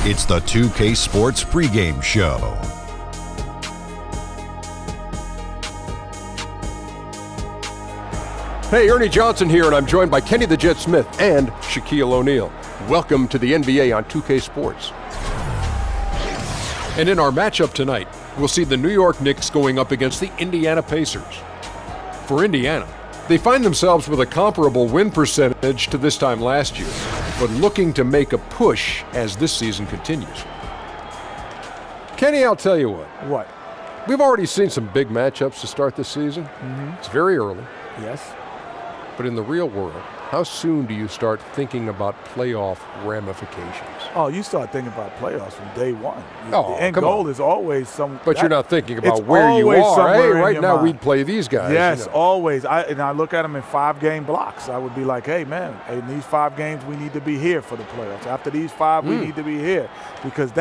It's the 2K Sports pregame show. Hey, Ernie Johnson here, and I'm joined by Kenny the Jet Smith and Shaquille O'Neal. Welcome to the NBA on 2K Sports. And in our matchup tonight, we'll see the New York Knicks going up against the Indiana Pacers. For Indiana, they find themselves with a comparable win percentage to this time last year, but looking to make a push as this season continues. Kenny, I'll tell you what. What? We've already seen some big matchups to start this season. It's very early. Yes. But in the real world, how soon do you start thinking about playoff ramifications? Oh, you start thinking about playoffs from day one. Oh, the end goal is always some. But you're not thinking about where you are. Hey, right now we'd play these guys. Yes, always. I look at them in 5-game blocks. I would be like, hey, man, in these 5 games, we need to be here for the playoffs. After these 5, we need to be here. Because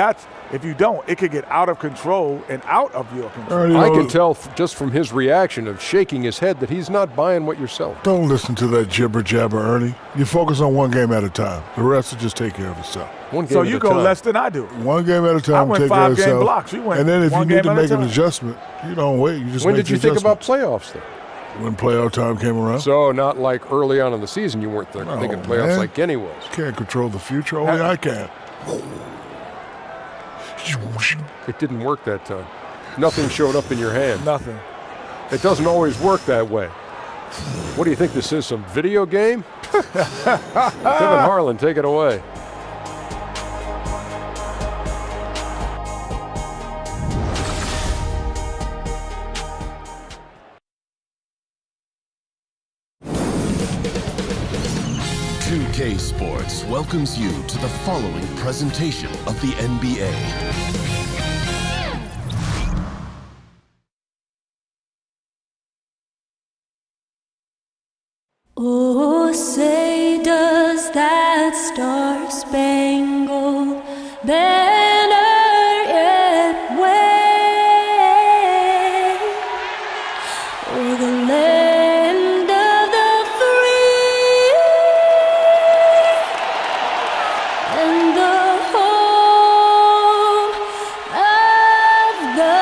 if you don't, it could get out of control and out of your control. I can tell just from his reaction of shaking his head that he's not buying what you're selling. Don't listen to that jibber-jabber, Ernie. You focus on one game at a time. The rest will just take care of itself. So you go less than I do. One game at a time. I went take care of 5-game itself. blocks. You went and then if you need to make an time. adjustment, you don't wait. You just When make did you the think about adjustment. playoffs, then? When playoff time came around. So not like early on in the season you weren't thinking playoffs man. like Kenny was. Can't control the future. Only I can. It didn't work that time. Nothing showed up in your hand. Nothing. It doesn't always work that way. What do you think this is, some video game? Kevin Harlan, take it away. K Sports welcomes you to the following presentation of the NBA. Oh, say does that star-spangled banner yet wave o'er the land of the free and the home of the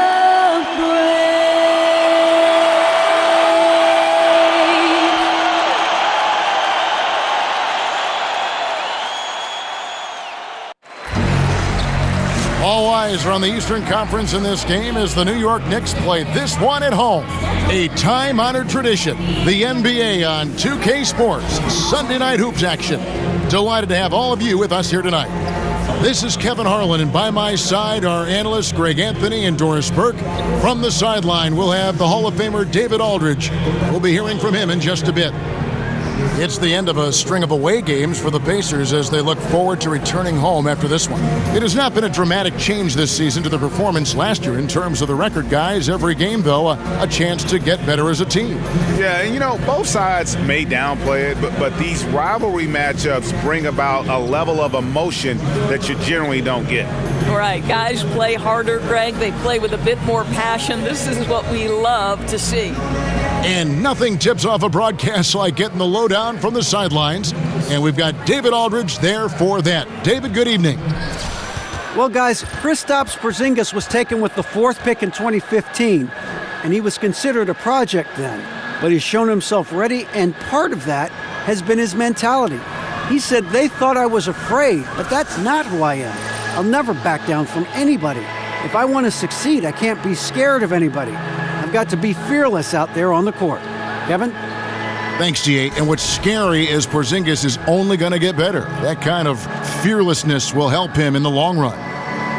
All eyes are on the Eastern Conference in this game as the New York Knicks play this one at home. A time-honored tradition, the NBA on 2K Sports, Sunday night hoops action. Delighted to have all of you with us here tonight. This is Kevin Harlan, and by my side are analysts Greg Anthony and Doris Burke. From the sideline, we'll have the Hall of Famer David Aldridge. We'll be hearing from him in just a bit. It's the end of a string of away games for the Pacers as they look forward to returning home after this one. It has not been a dramatic change this season to the performance last year in terms of the record, guys. Every game, though, a chance to get better as a team. Yeah, and both sides may downplay it, but these rivalry matchups bring about a level of emotion that you generally don't get. Right, guys play harder, Greg. They play with a bit more passion. This is what we love to see. And nothing tips off a broadcast like getting the lowdown from the sidelines. And we've got David Aldridge there for that. David, good evening. Well, guys, Kristaps Porzingis was taken with the 4th pick in 2015, and he was considered a project then. But he's shown himself ready, and part of that has been his mentality. He said they thought I was afraid, but that's not who I am. I'll never back down from anybody. If I want to succeed, I can't be scared of anybody. I've got to be fearless out there on the court. Kevin? Thanks, G.A. And what's scary is Porzingis is only going to get better. That kind of fearlessness will help him in the long run.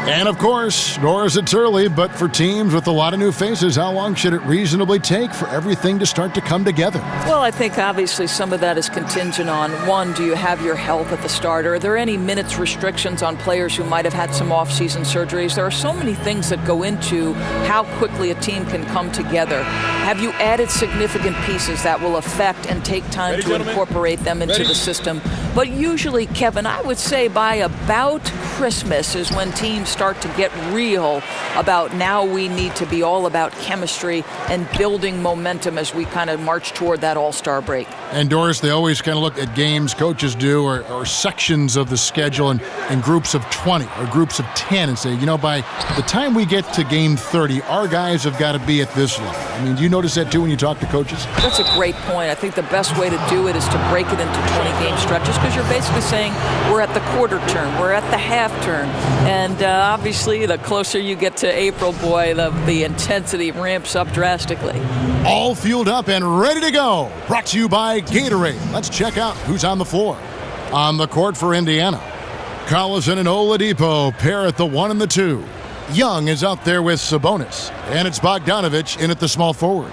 And, of course, nor is it early, but for teams with a lot of new faces, how long should it reasonably take for everything to start to come together? Well, I think obviously some of that is contingent on, one, do you have your health at the start? Are there any minutes restrictions on players who might have had some off-season surgeries? There are so many things that go into how quickly a team can come together. Have you added significant pieces that will affect and take time to incorporate them into the system? But usually, Kevin, I would say by about Christmas is when teams start to get real about now we need to be all about chemistry and building momentum as we kind of march toward that All-Star break. And Doris, they always kind of look at games, coaches do, or sections of the schedule in groups of 20 or groups of 10 and say, you know, by the time we get to game 30, our guys have got to be at this level. I mean, do you notice that too when you talk to coaches? That's a great point. I think the best way to do it is to break it into 20-game stretches, because you're basically saying we're at the quarter turn, we're at the half turn. And obviously, the closer you get to April, boy, the intensity ramps up drastically. All fueled up and ready to go. Brought to you by Gatorade. Let's check out who's on the floor. On the court for Indiana, Collison and Oladipo pair at the 1 and the 2. Young is out there with Sabonis, and it's Bogdanovich in at the small forward.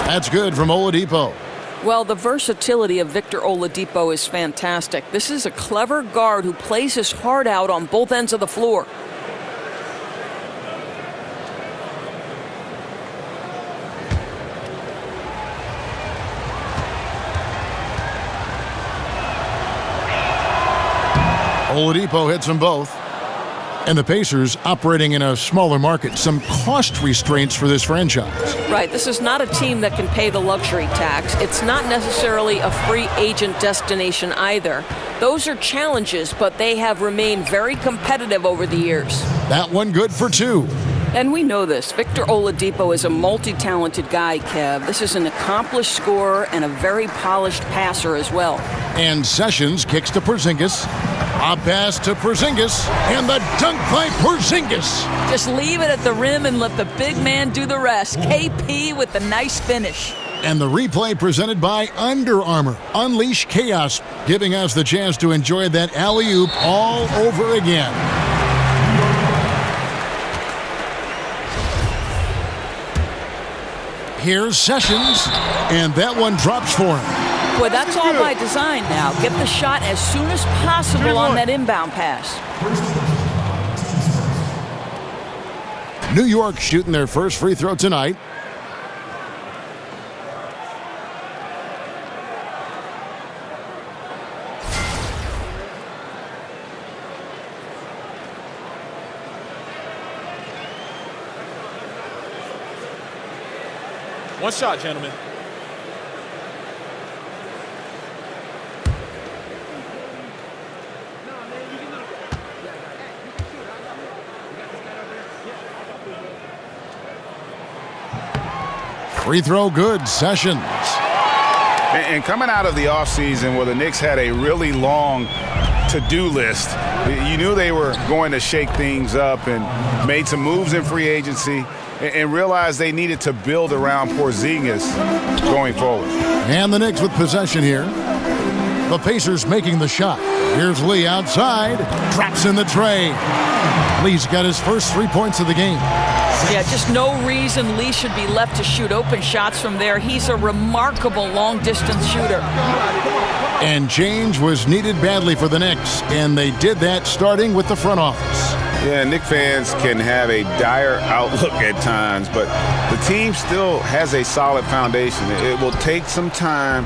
That's good from Oladipo. Well, the versatility of Victor Oladipo is fantastic. This is a clever guard who plays his heart out on both ends of the floor. Oladipo hits them both. And the Pacers operating in a smaller market. Some cost restraints for this franchise. Right. This is not a team that can pay the luxury tax. It's not necessarily a free agent destination either. Those are challenges, but they have remained very competitive over the years. That one good for 2. And we know this. Victor Oladipo is a multi-talented guy, Kev. This is an accomplished scorer and a very polished passer as well. And Sessions kicks to Porzingis. A pass to Porzingis, and the dunk by Porzingis. Just leave it at the rim and let the big man do the rest. KP with the nice finish. And the replay presented by Under Armour. Unleash chaos, giving us the chance to enjoy that alley-oop all over again. Here's Sessions, and that one drops for him. Boy, that's all by design now. Get the shot as soon as possible on that inbound pass. New York shooting their first free throw tonight. One shot, gentlemen. Free throw good, Sessions. And coming out of the offseason where the Knicks had a really long to-do list, you knew they were going to shake things up and made some moves in free agency and realized they needed to build around Porzingis going forward. And the Knicks with possession here. The Pacers making the shot. Here's Lee outside. Drops in the tray. Lee's got his first 3 points of the game. Yeah, just no reason Lee should be left to shoot open shots from there. He's a remarkable long-distance shooter. And change was needed badly for the Knicks, and they did that starting with the front office. Yeah, Knicks fans can have a dire outlook at times, but the team still has a solid foundation. It will take some time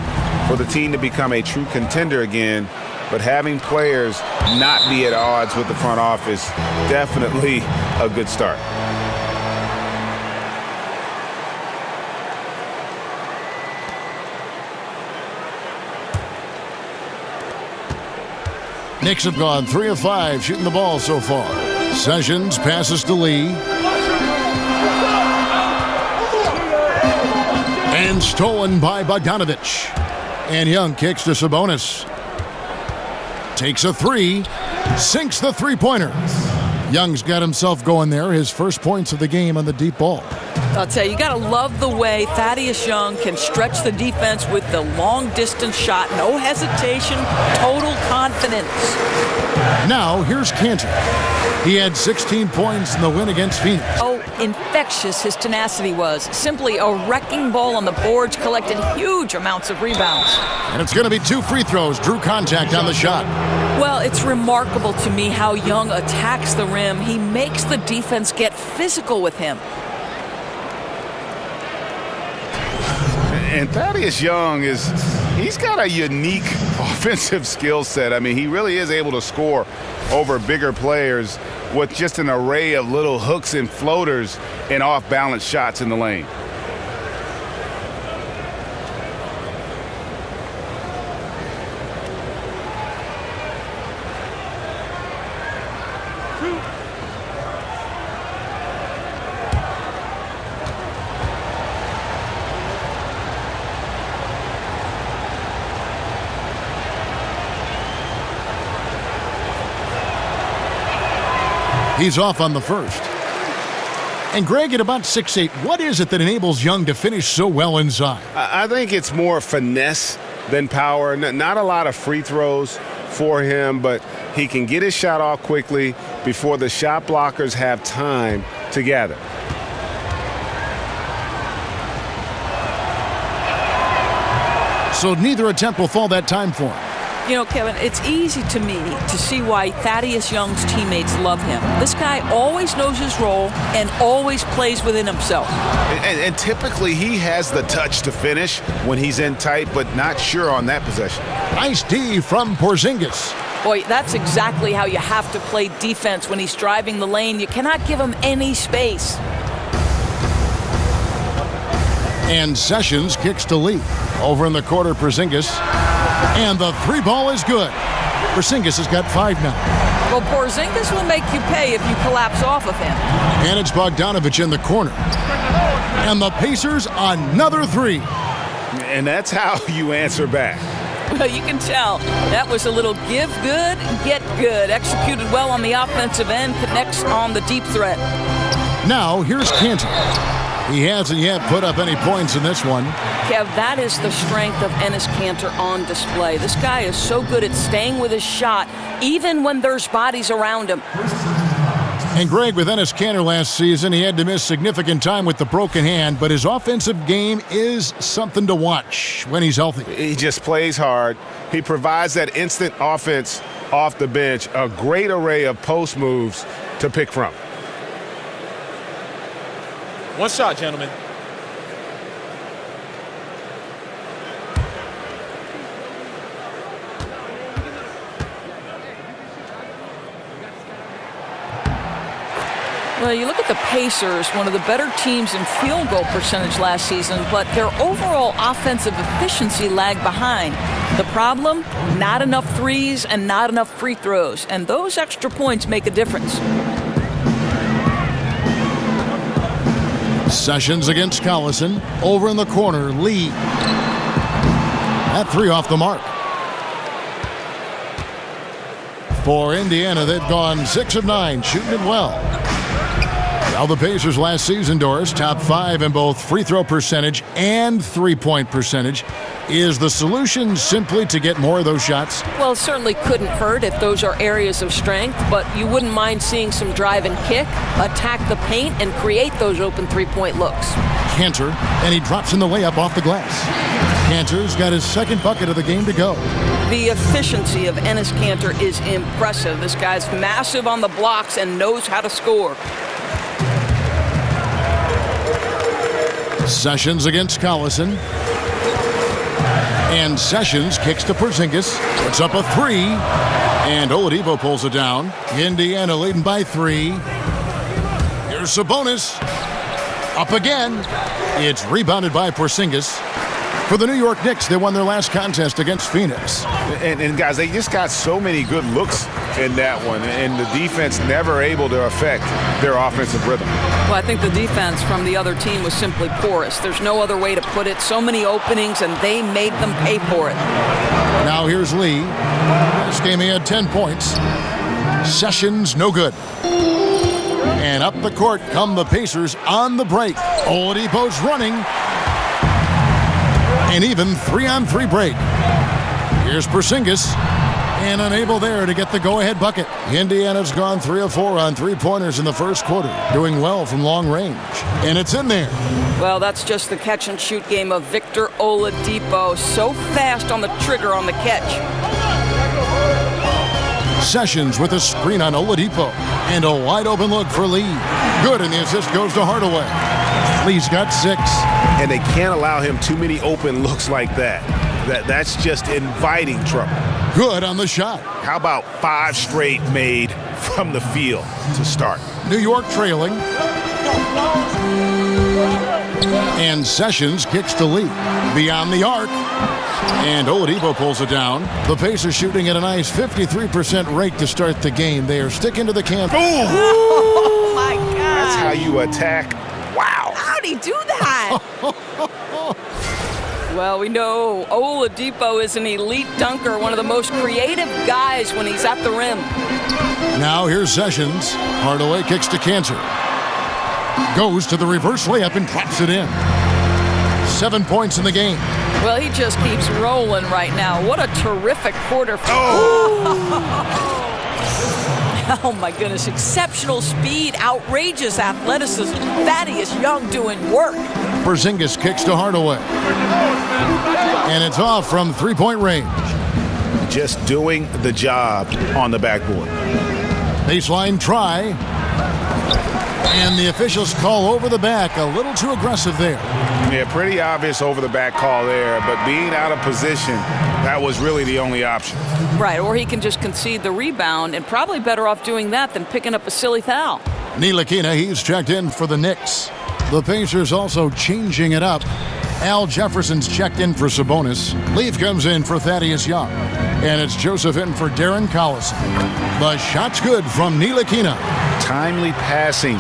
for the team to become a true contender again, but having players not be at odds with the front office, definitely a good start. Knicks have gone 3 of 5 shooting the ball so far. Sessions passes to Lee. And stolen by Bogdanovich. And Young kicks to Sabonis. Takes a 3. Sinks the three-pointer. Young's got himself going there. His first points of the game on the deep ball. I'll tell you, you got to love the way Thaddeus Young can stretch the defense with the long-distance shot. No hesitation, total confidence. Now, here's Cantor. He had 16 points in the win against Phoenix. Oh, infectious his tenacity was. Simply a wrecking ball on the boards, collected huge amounts of rebounds. And it's going to be 2 free throws. Drew contact on the shot. Well, it's remarkable to me how Young attacks the rim. He makes the defense get physical with him. And Thaddeus Young he's got a unique offensive skill set. I mean, he really is able to score over bigger players with just an array of little hooks and floaters and off-balance shots in the lane. He's off on the first. And Greg, at about 6'8", what is it that enables Young to finish so well inside? I think it's more finesse than power. Not a lot of free throws for him, but he can get his shot off quickly before the shot blockers have time to gather. So neither attempt will fall that time for him. You know, Kevin, it's easy to me to see why Thaddeus Young's teammates love him. This guy always knows his role and always plays within himself. And typically he has the touch to finish when he's in tight, but not sure on that possession. Nice D from Porzingis. Boy, that's exactly how you have to play defense when he's driving the lane. You cannot give him any space. And Sessions kicks to Lee. Over in the corner, Porzingis. And the three ball is good. Porzingis has got 5 now. Well, Porzingis will make you pay if you collapse off of him. And it's Bogdanovich in the corner. And the Pacers, another 3. And that's how you answer back. Well, you can tell. That was a little give good, get good. Executed well on the offensive end, connects on the deep threat. Now, here's Cantor. He hasn't yet put up any points in this one. Kev, that is the strength of Enes Kanter on display. This guy is so good at staying with his shot, even when there's bodies around him. And Greg, with Enes Kanter last season, he had to miss significant time with the broken hand, but his offensive game is something to watch when he's healthy. He just plays hard. He provides that instant offense off the bench, a great array of post moves to pick from. One shot, gentlemen. Well, you look at the Pacers, one of the better teams in field goal percentage last season, but their overall offensive efficiency lagged behind. The problem? Not enough threes and not enough free throws, and those extra points make a difference. Sessions against Collison. Over in the corner, Lee. That 3 off the mark. For Indiana, they've gone 6 of 9, shooting it well. Now the Pacers last season, Doris, top 5 in both free throw percentage and three-point percentage. Is the solution simply to get more of those shots? Well, it certainly couldn't hurt if those are areas of strength, but you wouldn't mind seeing some drive and kick, attack the paint, and create those open three-point looks. Kanter, and he drops in the layup off the glass. Kanter's got his second bucket of the game to go. The efficiency of Enes Kanter is impressive. This guy's massive on the blocks and knows how to score. Sessions against Collison. And Sessions kicks to Porzingis. Puts up a 3. And Oladipo pulls it down. Indiana leading by 3. Here's Sabonis. Up again. It's rebounded by Porzingis. For the New York Knicks, they won their last contest against Phoenix. And guys, they just got so many good looks in that one, and the defense never able to affect their offensive rhythm. Well, I think the defense from the other team was simply porous. There's no other way to put it. So many openings, and they made them pay for it. Now here's Lee. This game he had 10 points. Sessions, no good. And up the court come the Pacers on the break. Oladipo's running. And even 3-on-3 break. Here's Porzingis. And unable there to get the go-ahead bucket. Indiana's gone 3 of 4 on three-pointers in the first quarter. Doing well from long range. And it's in there. Well, that's just the catch-and-shoot game of Victor Oladipo. So fast on the trigger on the catch. Sessions with a screen on Oladipo. And a wide-open look for Lee. Good, and the assist goes to Hardaway. Lee's got 6. And they can't allow him too many open looks like that. That's just inviting trouble. Good on the shot. How about 5 straight made from the field to start? New York trailing. And Sessions kicks to Lee. Beyond the arc. And Oladipo pulls it down. The Pacers shooting at a nice 53% rate to start the game. They are sticking to the camp. Boom! Oh, my God. That's how you attack. Wow. How'd he do that? Well, we know Oladipo is an elite dunker, one of the most creative guys when he's at the rim. Now here's Sessions. Hardaway kicks to Cantor. Goes to the reverse layup and claps it in. 7 points in the game. Well, he just keeps rolling right now. What a terrific quarter. Oh, my goodness. Exceptional speed, outrageous athleticism. Thaddeus Young doing work. Porzingis kicks to Hardaway. And it's off from 3-point range. Just doing the job on the backboard. Baseline try. And the officials call over the back. A little too aggressive there. Yeah, pretty obvious over the back call there, but being out of position, that was really the only option. Right, or he can just concede the rebound, and probably better off doing that than picking up a silly foul. Ntilikina, he's checked in for the Knicks. The Pacers also changing it up. Al Jefferson's checked in for Sabonis. Leaf comes in for Thaddeus Young. And it's Joseph in for Darren Collison. The shot's good from Ntilikina. Timely passing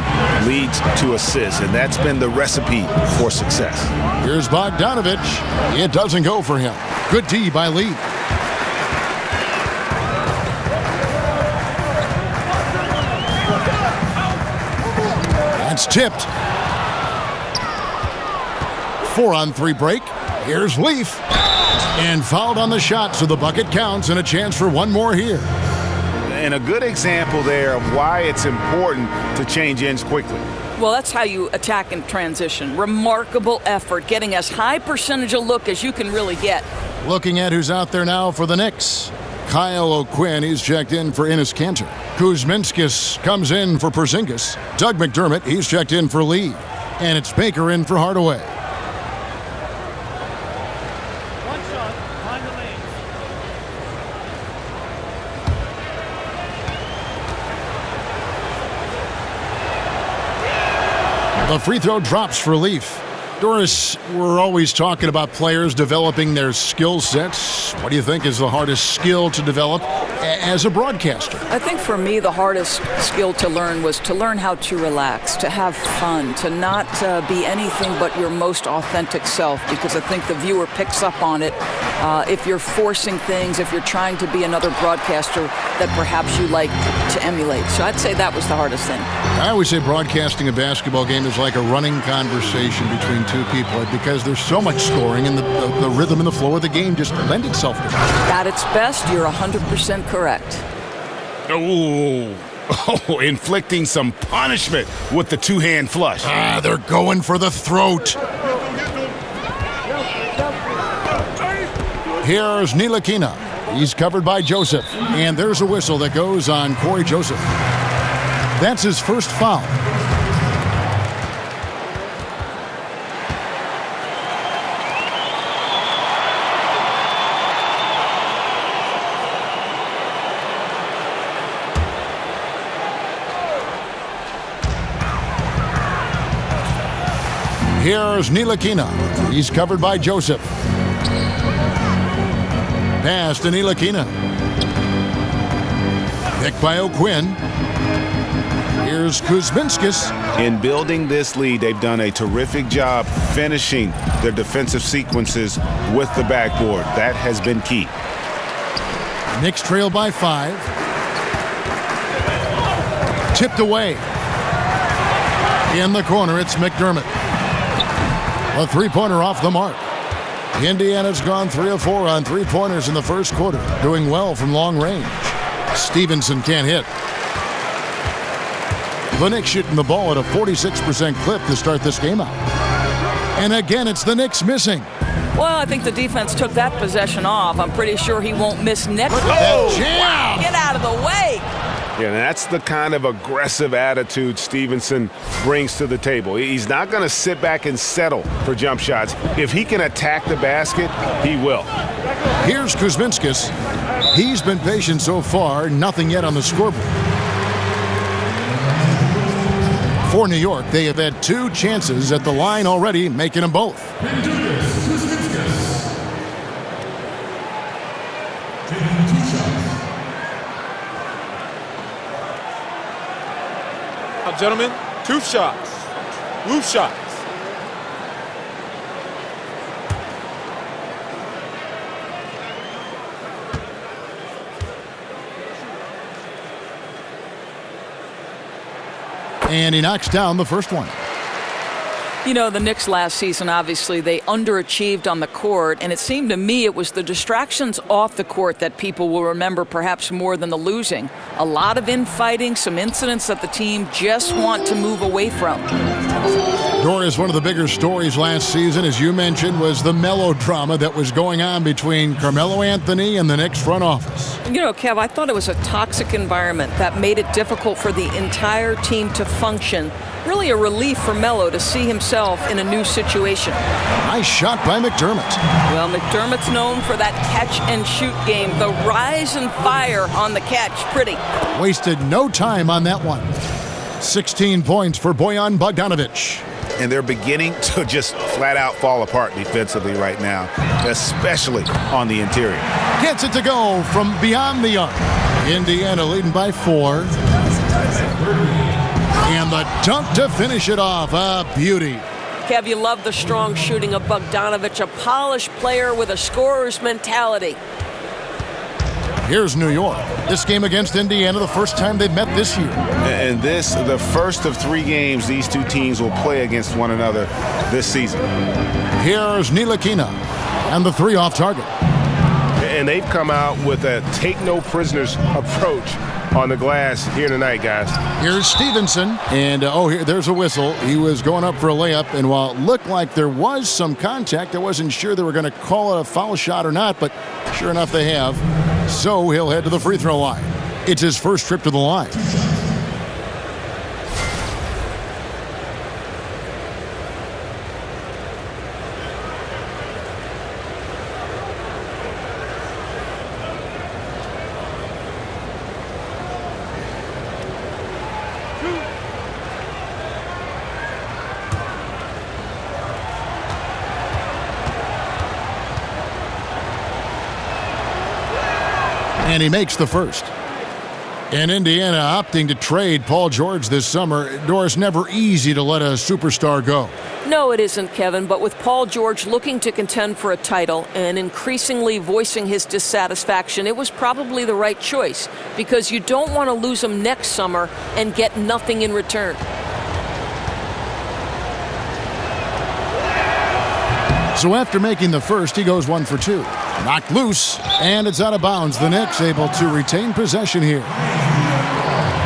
leads to assists, and that's been the recipe for success. Here's Bogdanovich. It doesn't go for him. Good D by Lee. That's tipped. 4-on-3 break. Here's Leaf. And fouled on the shot, so the bucket counts and a chance for one more here. And a good example there of why it's important to change ends quickly. Well, that's how you attack in transition. Remarkable effort, getting as high percentage a look as you can really get. Looking at who's out there now for the Knicks. Kyle O'Quinn, he's checked in for Enes Kanter. Kuzminskis comes in for Porzingis. Doug McDermott, he's checked in for Lee. And it's Baker in for Hardaway. The free throw drops for Leaf. Doris, we're always talking about players developing their skill sets. What do you think is the hardest skill to develop as a broadcaster? I think for me, the hardest skill to learn was to learn how to relax, to have fun, to not be anything but your most authentic self, because I think the viewer picks up on it. If you're forcing things, if you're trying to be another broadcaster that perhaps you like to emulate. So I'd say that was the hardest thing. I always say broadcasting a basketball game is like a running conversation between two people because there's so much scoring and the rhythm and the flow of the game just lend itself to that. At its best, you're 100% correct. Oh, inflicting some punishment with the two-hand flush. They're going for the throat. Here's Ntilikina. He's covered by Joseph. And there's a whistle that goes on Corey Joseph. That's his first foul. Here's Ntilikina. He's covered by Joseph. Pass to Ntilikina. Picked by O'Quinn. Here's Kuzminskis. In building this lead, they've done a terrific job finishing their defensive sequences with the backboard. That has been key. Knicks trail by 5. Tipped away. In the corner, it's McDermott. A three-pointer off the mark. Indiana's gone 3 of 4 on three-pointers in the first quarter, doing well from long range. Stevenson can't hit. The Knicks shooting the ball at a 46% clip to start this game out. And again, it's the Knicks missing. Well, I think the defense took that possession off. I'm pretty sure he won't miss next. Jam! Get out of the way. Yeah, and that's the kind of aggressive attitude Stevenson brings to the table. He's not going to sit back and settle for jump shots. If he can attack the basket, he will. Here's Kuzminskis. He's been patient so far, nothing yet on the scoreboard. For New York, they have had 2 chances at the line already, making them both. Now, gentlemen, 2 shots. Loose shots. And he knocks down the first one. You know, the Knicks last season, obviously, they underachieved on the court, and it seemed to me it was the distractions off the court that people will remember perhaps more than the losing. A lot of infighting, some incidents that the team just want to move away from. Doris, one of the bigger stories last season, as you mentioned, was the melodrama that was going on between Carmelo Anthony and the Knicks front office. You know, Kev, I thought it was a toxic environment that made it difficult for the entire team to function. Really a relief for Melo to see himself in a new situation. Nice shot by McDermott. Well, McDermott's known for that catch-and-shoot game. The rise and fire on the catch. Pretty. Wasted no time on that one. 16 points for Bojan Bogdanovic. And they're beginning to just flat out fall apart defensively right now, especially on the interior. Gets it to go from beyond the arc. Indiana leading by 4. And the dunk to finish it off. A beauty. Kev, you love the strong shooting of Bogdanovic, a polished player with a scorer's mentality. Here's New York. This game against Indiana, the first time they've met this year. And this, the first of 3 games these 2 teams will play against one another this season. Here's Ntilikina, and the 3 off target. And they've come out with a take-no-prisoners approach on the glass here tonight, guys. Here's Stevenson, and here, there's a whistle. He was going up for a layup, and while it looked like there was some contact, I wasn't sure they were going to call it a foul shot or not, but sure enough they have. So he'll head to the free throw line. It's his first trip to the line. And he makes the first. And Indiana opting to trade Paul George this summer. Doris, never easy to let a superstar go. No, it isn't, Kevin, but with Paul George looking to contend for a title and increasingly voicing his dissatisfaction, it was probably the right choice because you don't want to lose him next summer and get nothing in return. So after making the first, he goes 1 for 2. Knocked loose, and it's out of bounds. The Knicks able to retain possession here.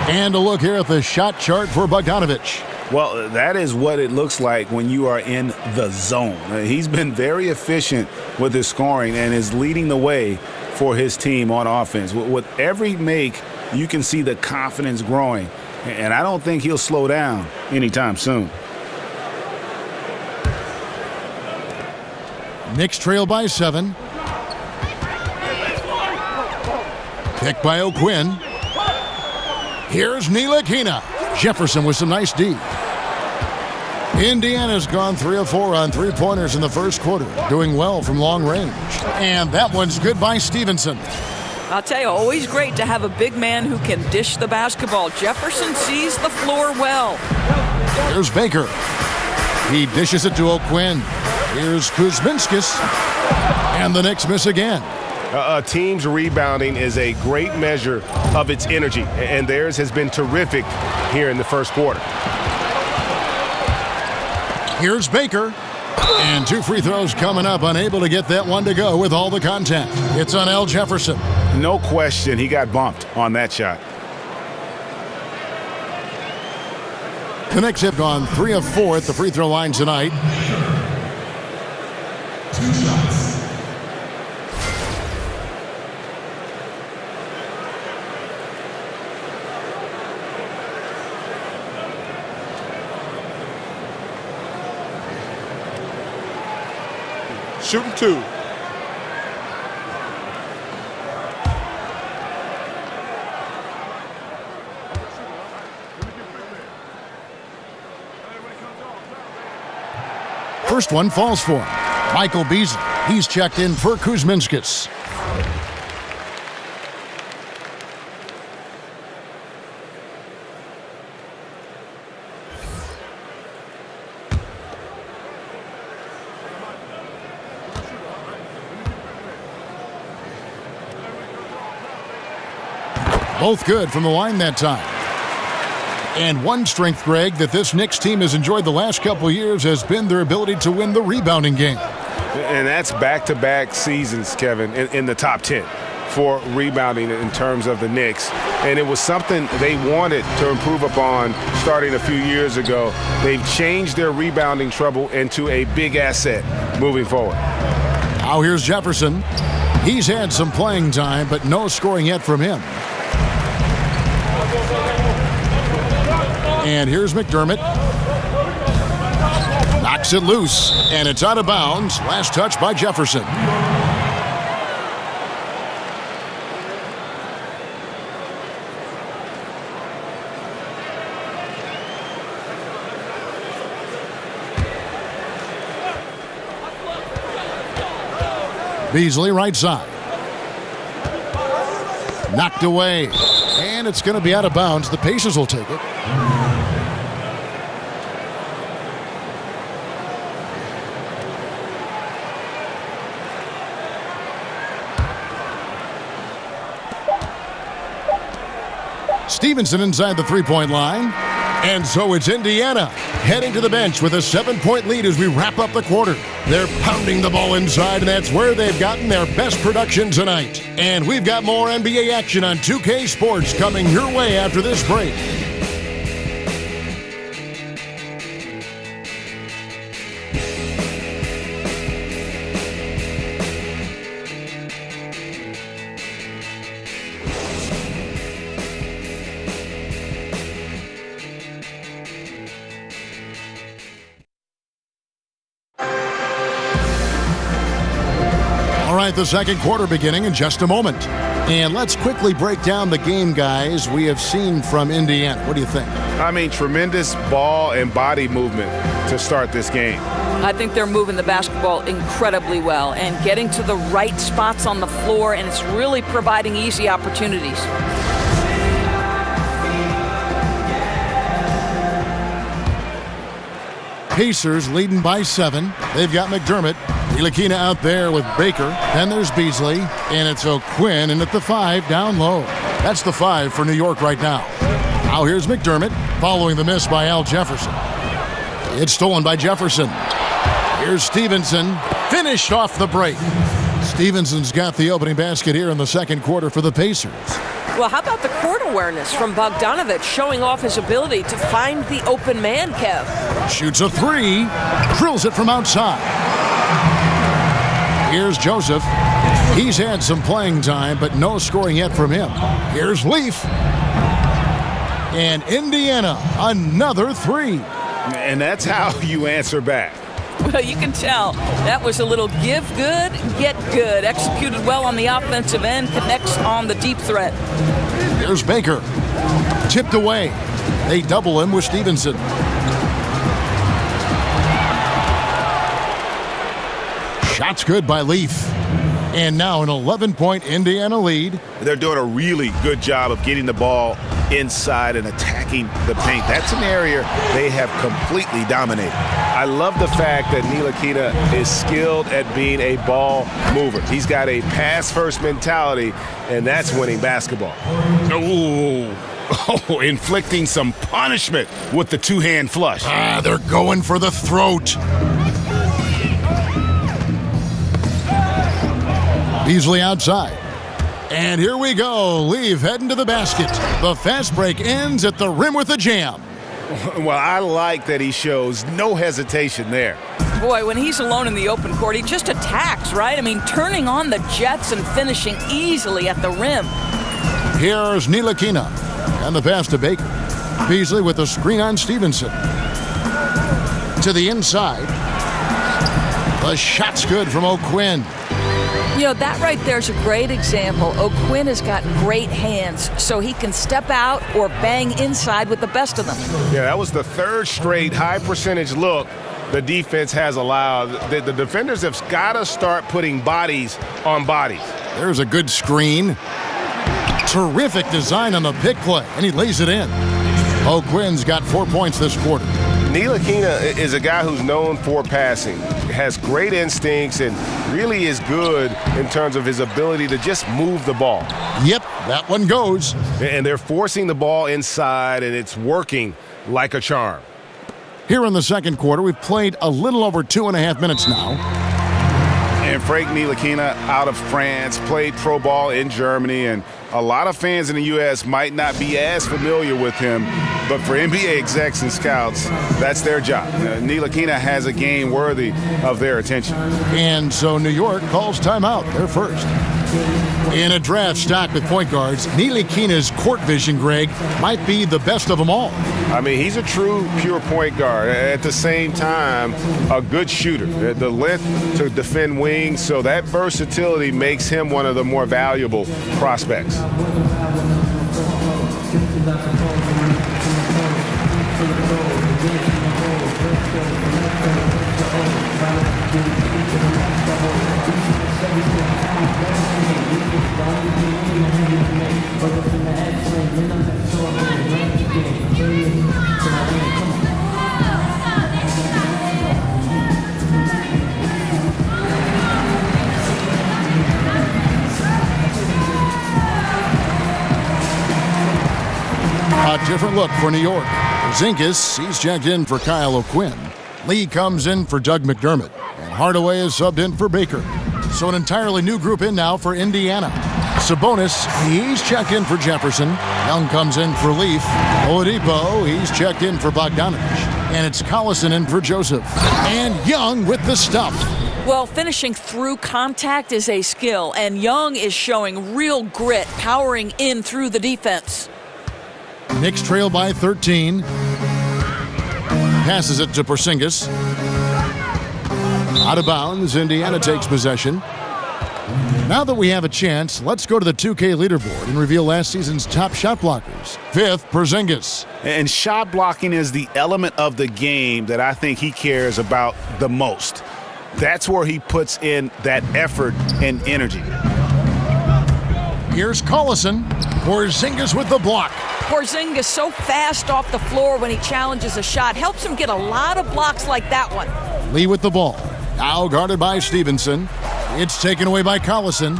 And a look here at the shot chart for Bogdanovic. Well, that is what it looks like when you are in the zone. He's been very efficient with his scoring and is leading the way for his team on offense. With every make, you can see the confidence growing. And I don't think he'll slow down anytime soon. Knicks trail by 7. Picked by O'Quinn. Here's Ntilikina. Jefferson with some nice D. Indiana's gone 3 of 4 on 3-pointers in the first quarter, doing well from long range. And that one's good by Stevenson. I'll tell you, always great to have a big man who can dish the basketball. Jefferson sees the floor well. Here's Baker. He dishes it to O'Quinn. Here's Kuzminskis. And the Knicks miss again. A team's rebounding is a great measure of its energy, and theirs has been terrific here in the first quarter. Here's Baker. And 2 free throws coming up, unable to get that one to go with all the contact. It's on Al Jefferson. No question, he got bumped on that shot. The Knicks have gone 3 of 4 at the free throw line tonight. 2 shots. Shooting 2. First one falls for him. Michael Beasley. He's checked in for Kuzminskis. Both good from the line that time. And one strength, Greg, that this Knicks team has enjoyed the last couple years has been their ability to win the rebounding game. And that's back-to-back seasons, Kevin, in the top 10 for rebounding in terms of the Knicks. And it was something they wanted to improve upon starting a few years ago. They've changed their rebounding trouble into a big asset moving forward. Now here's Jefferson. He's had some playing time, but no scoring yet from him. And here's McDermott. Knocks it loose, and it's out of bounds. Last touch by Jefferson. Beasley right side. Knocked away. And it's going to be out of bounds. The Pacers will take it. Stevenson inside the three-point line. And so it's Indiana heading to the bench with a 7-point lead as we wrap up the quarter. They're pounding the ball inside, and that's where they've gotten their best production tonight. And we've got more NBA action on 2K Sports coming your way after this break. The second quarter beginning in just a moment. And let's quickly break down the game, guys, we have seen from Indiana. What do you think? I mean, tremendous ball and body movement to start this game. I think they're moving the basketball incredibly well and getting to the right spots on the floor, and it's really providing easy opportunities. Pacers leading by 7. They've got McDermott. Ntilikina out there with Baker. Then there's Beasley. And it's O'Quinn in at the 5 down low. That's the 5 for New York right now. Now here's McDermott following the miss by Al Jefferson. It's stolen by Jefferson. Here's Stevenson. Finished off the break. Stevenson's got the opening basket here in the second quarter for the Pacers. Well, how about the court awareness from Bogdanović, showing off his ability to find the open man, Kev? Shoots a 3. Drills it from outside. Here's Joseph. He's had some playing time, but no scoring yet from him. Here's Leaf. And Indiana, another 3. And that's how you answer back. Well, you can tell that was a little give good, get good. Executed well on the offensive end, connects on the deep threat. Here's Baker. Tipped away. They double him with Stevenson. Shots good by Leaf. And now an 11-point Indiana lead. They're doing a really good job of getting the ball inside and attacking the paint. That's an area they have completely dominated. I love the fact that Ntilikina is skilled at being a ball mover. He's got a pass-first mentality, and that's winning basketball. Oh, inflicting some punishment with the two-hand flush. They're going for the throat. Beasley outside. And here we go. Leaf heading to the basket. The fast break ends at the rim with a jam. Well, I like that he shows no hesitation there. Boy, when he's alone in the open court, he just attacks, right? I mean, turning on the jets and finishing easily at the rim. Here's Ntilikina. And the pass to Baker. Beasley with the screen on Stevenson. To the inside. The shot's good from O'Quinn. You know, that right there is a great example. O'Quinn has got great hands, so he can step out or bang inside with the best of them. Yeah, that was the third straight high percentage look the defense has allowed. The defenders have got to start putting bodies on bodies. There's a good screen. Terrific design on the pick play, and he lays it in. O'Quinn's got 4 points this quarter. Ntilikina is a guy who's known for passing, has great instincts, and really is good in terms of his ability to just move the ball. Yep, that one goes. And they're forcing the ball inside, and it's working like a charm. Here in the second quarter, we've played a little over 2.5 minutes now. And Frank Ntilikina out of France, played pro ball in Germany, and a lot of fans in the U.S. might not be as familiar with him, but for NBA execs and scouts, that's their job. Ntilikina has a game worthy of their attention. And so New York calls timeout. They're first. In a draft stocked with point guards, Ntilikina's court vision, Greg, might be the best of them all. I mean, he's a true pure point guard. At the same time, a good shooter. The length to defend wings, so that versatility makes him one of the more valuable prospects. A different look for New York. Porzingis, he's checked in for Kyle O'Quinn. Lee comes in for Doug McDermott. And Hardaway is subbed in for Baker. So an entirely new group in now for Indiana. Sabonis, he's checked in for Jefferson. Young comes in for Leaf. Oladipo, he's checked in for Bogdanovich. And it's Collison in for Joseph. And Young with the stuff. Well, finishing through contact is a skill, and Young is showing real grit, powering in through the defense. Knicks trail by 13. Passes it to Porzingis. Out of bounds, Indiana takes possession. Now that we have a chance, let's go to the 2K leaderboard and reveal last season's top shot blockers. Fifth, Porzingis. And shot blocking is the element of the game that I think he cares about the most. That's where he puts in that effort and energy. Here's Collison. Porzingis with the block. Porzingis so fast off the floor when he challenges a shot. Helps him get a lot of blocks like that one. Lee with the ball. Now guarded by Stevenson. It's taken away by Collison.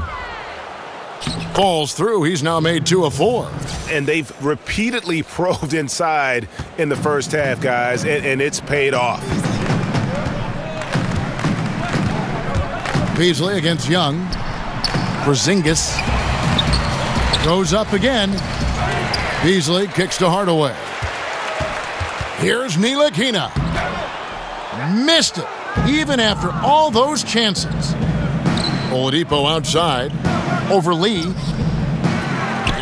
Falls through. He's now made 2 of 4. And they've repeatedly probed inside in the first half, guys, and it's paid off. Beasley against Young. Porzingis goes up again. Beasley kicks to Hardaway. Here's Ntilikina. Missed it, even after all those chances. Oladipo outside. Over Lee.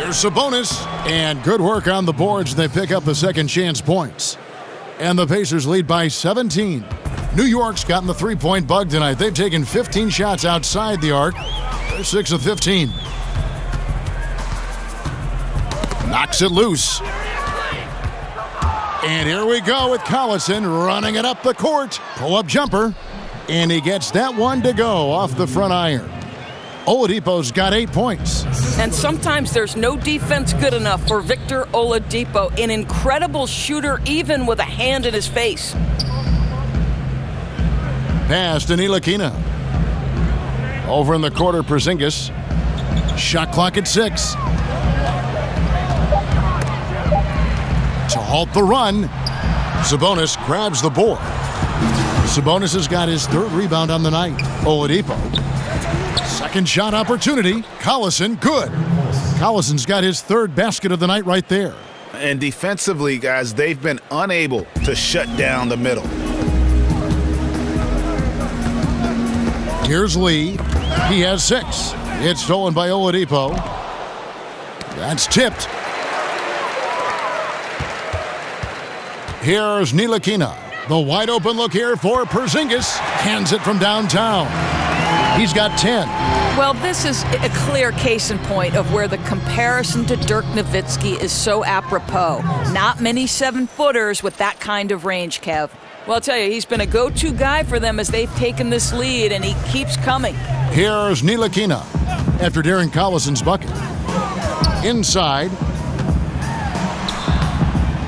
Here's Sabonis. And good work on the boards. They pick up the second chance points. And the Pacers lead by 17. New York's gotten the three-point bug tonight. They've taken 15 shots outside the arc. They're 6 of 15. Knocks it loose. And here we go with Collison running it up the court. Pull-up jumper. And he gets that one to go off the front iron. Oladipo's got 8 points. And sometimes there's no defense good enough for Victor Oladipo, an incredible shooter even with a hand in his face. Pass to Ntilikina. Over in the quarter, Porzingis. Shot clock at 6. To halt the run, Sabonis grabs the board. Sabonis has got his third rebound on the night. Oladipo. Second shot opportunity. Collison, good. Collison's got his third basket of the night right there. And defensively, guys, they've been unable to shut down the middle. Here's Lee. He has 6. It's stolen by Oladipo. That's tipped. Here's Ntilikina. The wide open look here for Porzingis. Hands it from downtown. He's got 10. Well, this is a clear case in point of where the comparison to Dirk Nowitzki is so apropos. Not many 7-footers with that kind of range, Kev. Well, I'll tell you, he's been a go-to guy for them as they've taken this lead, and he keeps coming. Here's Ntilikina after Darren Collison's bucket. Inside.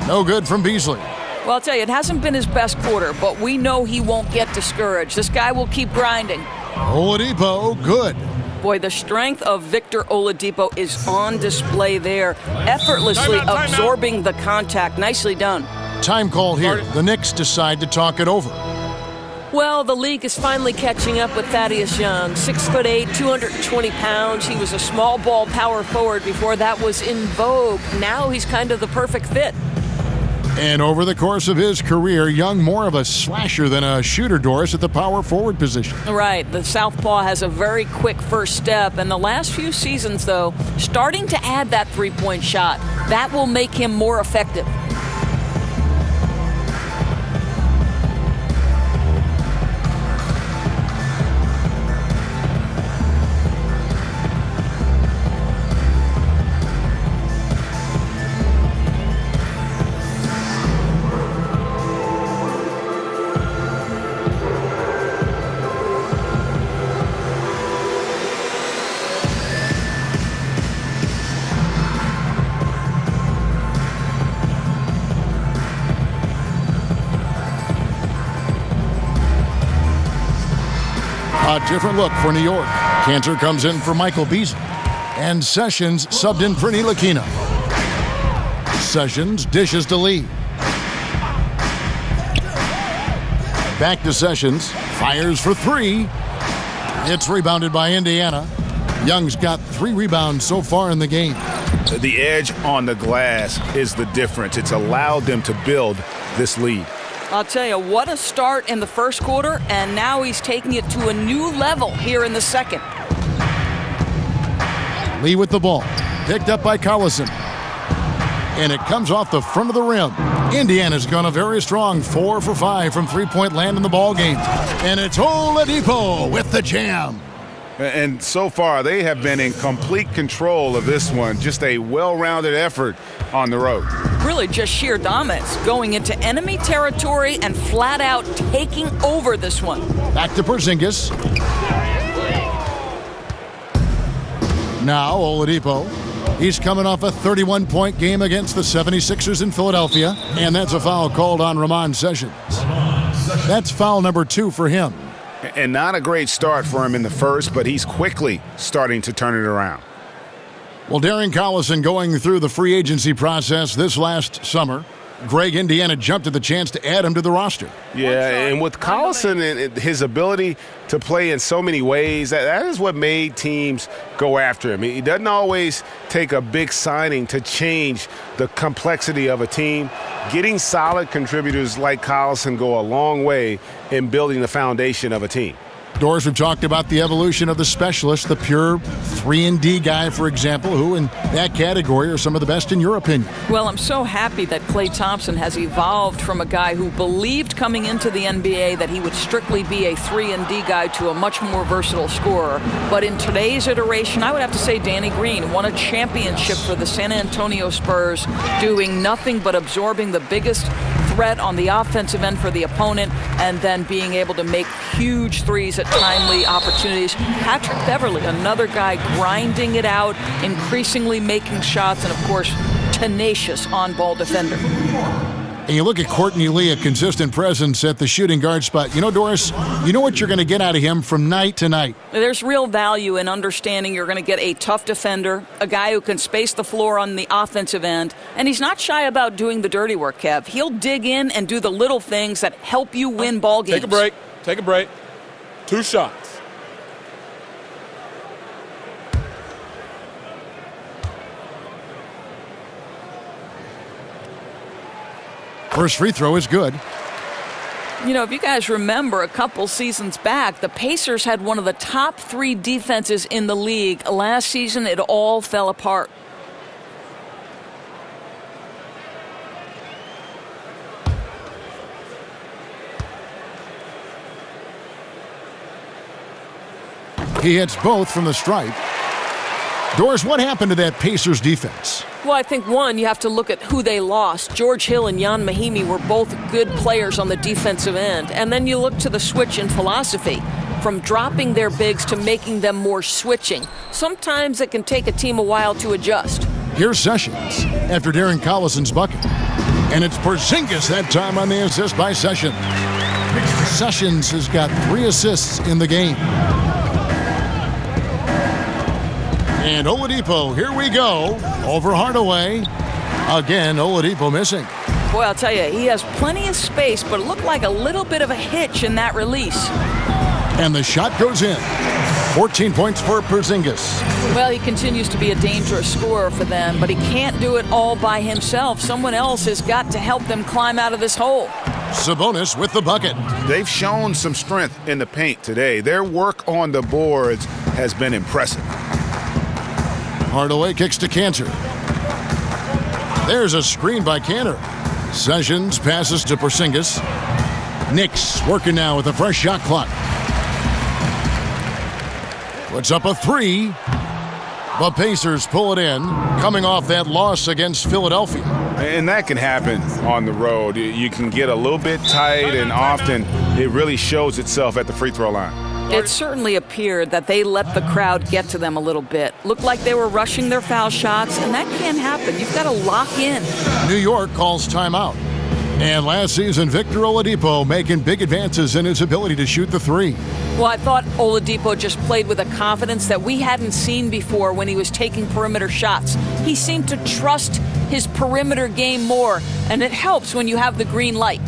No good from Beasley. Well, I'll tell you, it hasn't been his best quarter, but we know he won't get discouraged. This guy will keep grinding. Oladipo, good. Boy, the strength of Victor Oladipo is on display there, effortlessly absorbing the contact. Nicely done. Time call here. The Knicks decide to talk it over. Well, the league is finally catching up with Thaddeus Young. 6'8", 220 pounds. He was a small ball power forward before that was in vogue. Now he's kind of the perfect fit. And over the course of his career, Young more of a slasher than a shooter, Doris, at the power forward position. Right. The southpaw has a very quick first step. And the last few seasons, though, starting to add that three-point shot. That will make him more effective. A different look for New York. Cantor comes in for Michael Beasley. And Sessions subbed in for Ntilikina. Sessions dishes to Lee. Back to Sessions. Fires for three. It's rebounded by Indiana. Young's got 3 rebounds so far in the game. The edge on the glass is the difference. It's allowed them to build this lead. I'll tell you, what a start in the first quarter, and now he's taking it to a new level here in the second. Lee with the ball. Picked up by Collison. And it comes off the front of the rim. Indiana's gone a very strong 4 for 5 from three-point land in the ball game. And it's Oladipo with the jam. And so far, they have been in complete control of this one. Just a well-rounded effort on the road. Really just sheer dominance, going into enemy territory and flat out taking over this one. Back to Porzingis. Now Oladipo. He's coming off a 31-point game against the 76ers in Philadelphia, and that's a foul called on Ramon Sessions. That's foul number 2 for him. And not a great start for him in the first, but he's quickly starting to turn it around. Well, Darren Collison going through the free agency process this last summer. Greg, Indiana jumped at the chance to add him to the roster. Yeah, and with Collison and his ability to play in so many ways, that is what made teams go after him. He doesn't always take a big signing to change the complexity of a team. Getting solid contributors like Collison go a long way in building the foundation of a team. Doris, we've talked about the evolution of the specialist, the pure 3-and-D guy, for example, who in that category are some of the best in your opinion. Well, I'm so happy that Klay Thompson has evolved from a guy who believed coming into the NBA that he would strictly be a 3-and-D guy to a much more versatile scorer. But in today's iteration, I would have to say Danny Green won a championship for the San Antonio Spurs, doing nothing but absorbing the biggest threat on the offensive end for the opponent and then being able to make huge threes at timely opportunities. Patrick Beverley, another guy grinding it out, increasingly making shots, and of course, tenacious on-ball defender. And you look at Courtney Lee, a consistent presence at the shooting guard spot. You know, Doris, you know what you're going to get out of him from night to night. There's real value in understanding you're going to get a tough defender, a guy who can space the floor on the offensive end, and he's not shy about doing the dirty work, Kev. He'll dig in and do the little things that help you win ball games. Take a break. 2 shots. First free throw is good. You know, if you guys remember a couple seasons back, the Pacers had one of the top 3 defenses in the league. Last season, it all fell apart. He hits both from the stripe. Doris, what happened to that Pacers defense? Well, I think, one, you have to look at who they lost. George Hill and Jan Mahimi were both good players on the defensive end. And then you look to the switch in philosophy, from dropping their bigs to making them more switching. Sometimes it can take a team a while to adjust. Here's Sessions after Darren Collison's bucket. And it's Porzingis that time on the assist by Sessions. Sessions has got 3 assists in the game. And Oladipo, here we go, over Hardaway. Again, Oladipo missing. Boy, I'll tell you, he has plenty of space, but it looked like a little bit of a hitch in that release. And the shot goes in. 14 points for Porzingis. Well, he continues to be a dangerous scorer for them, but he can't do it all by himself. Someone else has got to help them climb out of this hole. Sabonis with the bucket. They've shown some strength in the paint today. Their work on the boards has been impressive. Hardaway kicks to Cantor. There's a screen by Cantor. Sessions passes to Porzingis. Knicks working now with a fresh shot clock. Puts up a 3. The Pacers pull it in, coming off that loss against Philadelphia. And that can happen on the road. You can get a little bit tight, and often it really shows itself at the free throw line. It certainly appeared that they let the crowd get to them a little bit. Looked like they were rushing their foul shots, and that can't happen. You've got to lock in. New York calls timeout. And last season, Victor Oladipo making big advances in his ability to shoot the 3. Well, I thought Oladipo just played with a confidence that we hadn't seen before when he was taking perimeter shots. He seemed to trust his perimeter game more, and it helps when you have the green light.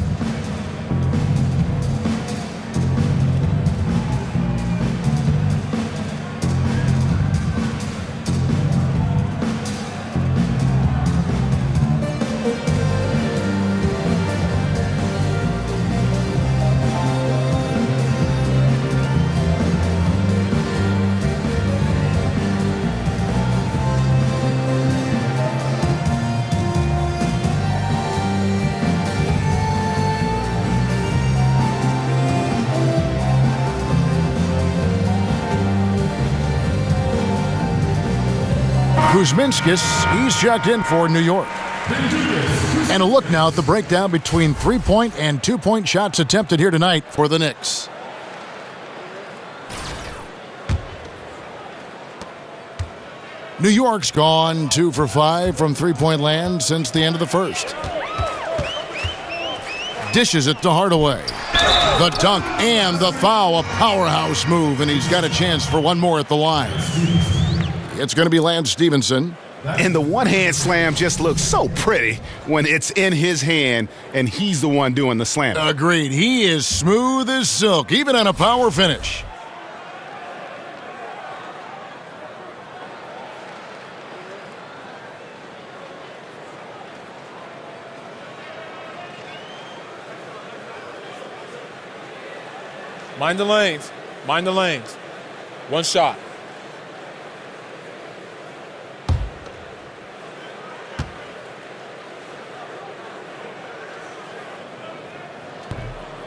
Kuzminskis, he's checked in for New York. And a look now at the breakdown between 3-point and 2-point shots attempted here tonight for the Knicks. New York's gone 2 for 5 from 3-point land since the end of the first. Dishes it to Hardaway. The dunk and the foul, a powerhouse move, and he's got a chance for one more at the line. It's going to be Lance Stevenson. And the one-hand slam just looks so pretty when it's in his hand and he's the one doing the slam. Agreed. He is smooth as silk, even on a power finish. Mind the lanes. Mind the lanes. One shot.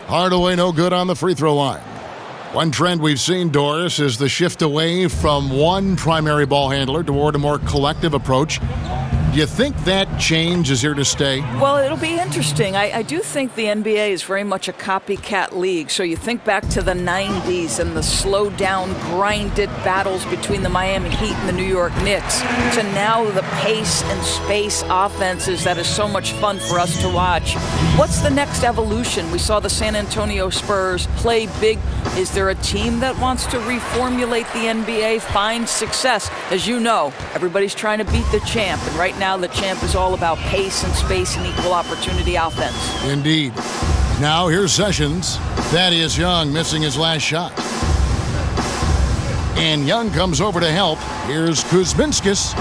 Hardaway no good on the free throw line. One trend we've seen, Doris, is the shift away from one primary ball handler toward a more collective approach. Do you think that change is here to stay? Well, it'll be interesting. I do think the NBA is very much a copycat league. So you think back to the 90s and the slowed-down, grinded battles between the Miami Heat and the New York Knicks, to now the pace and space offenses that is so much fun for us to watch. What's the next evolution? We saw the San Antonio Spurs play big. Is there a team that wants to reformulate the NBA, find success? As you know, everybody's trying to beat the champ, and right now the champ is all about pace and space and equal opportunity offense. Indeed. Now here's Sessions. Thaddeus Young missing his last shot. And Young comes over to help. Here's Kuzminskis.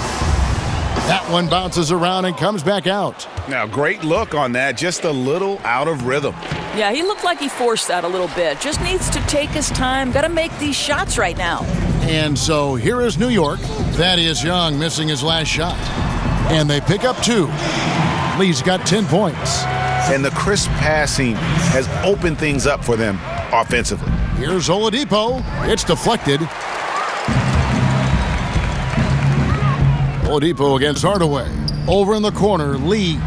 That one bounces around and comes back out. Now, great look on that, just a little out of rhythm. Yeah, he looked like he forced that a little bit. Just needs to take his time. Got to make these shots right now. And so here is New York. Thaddeus Young missing his last shot. And they pick up 2. Lee's got 10 points. And the crisp passing has opened things up for them offensively. Here's Oladipo. It's deflected. Oladipo against Hardaway. Over in the corner, Lee.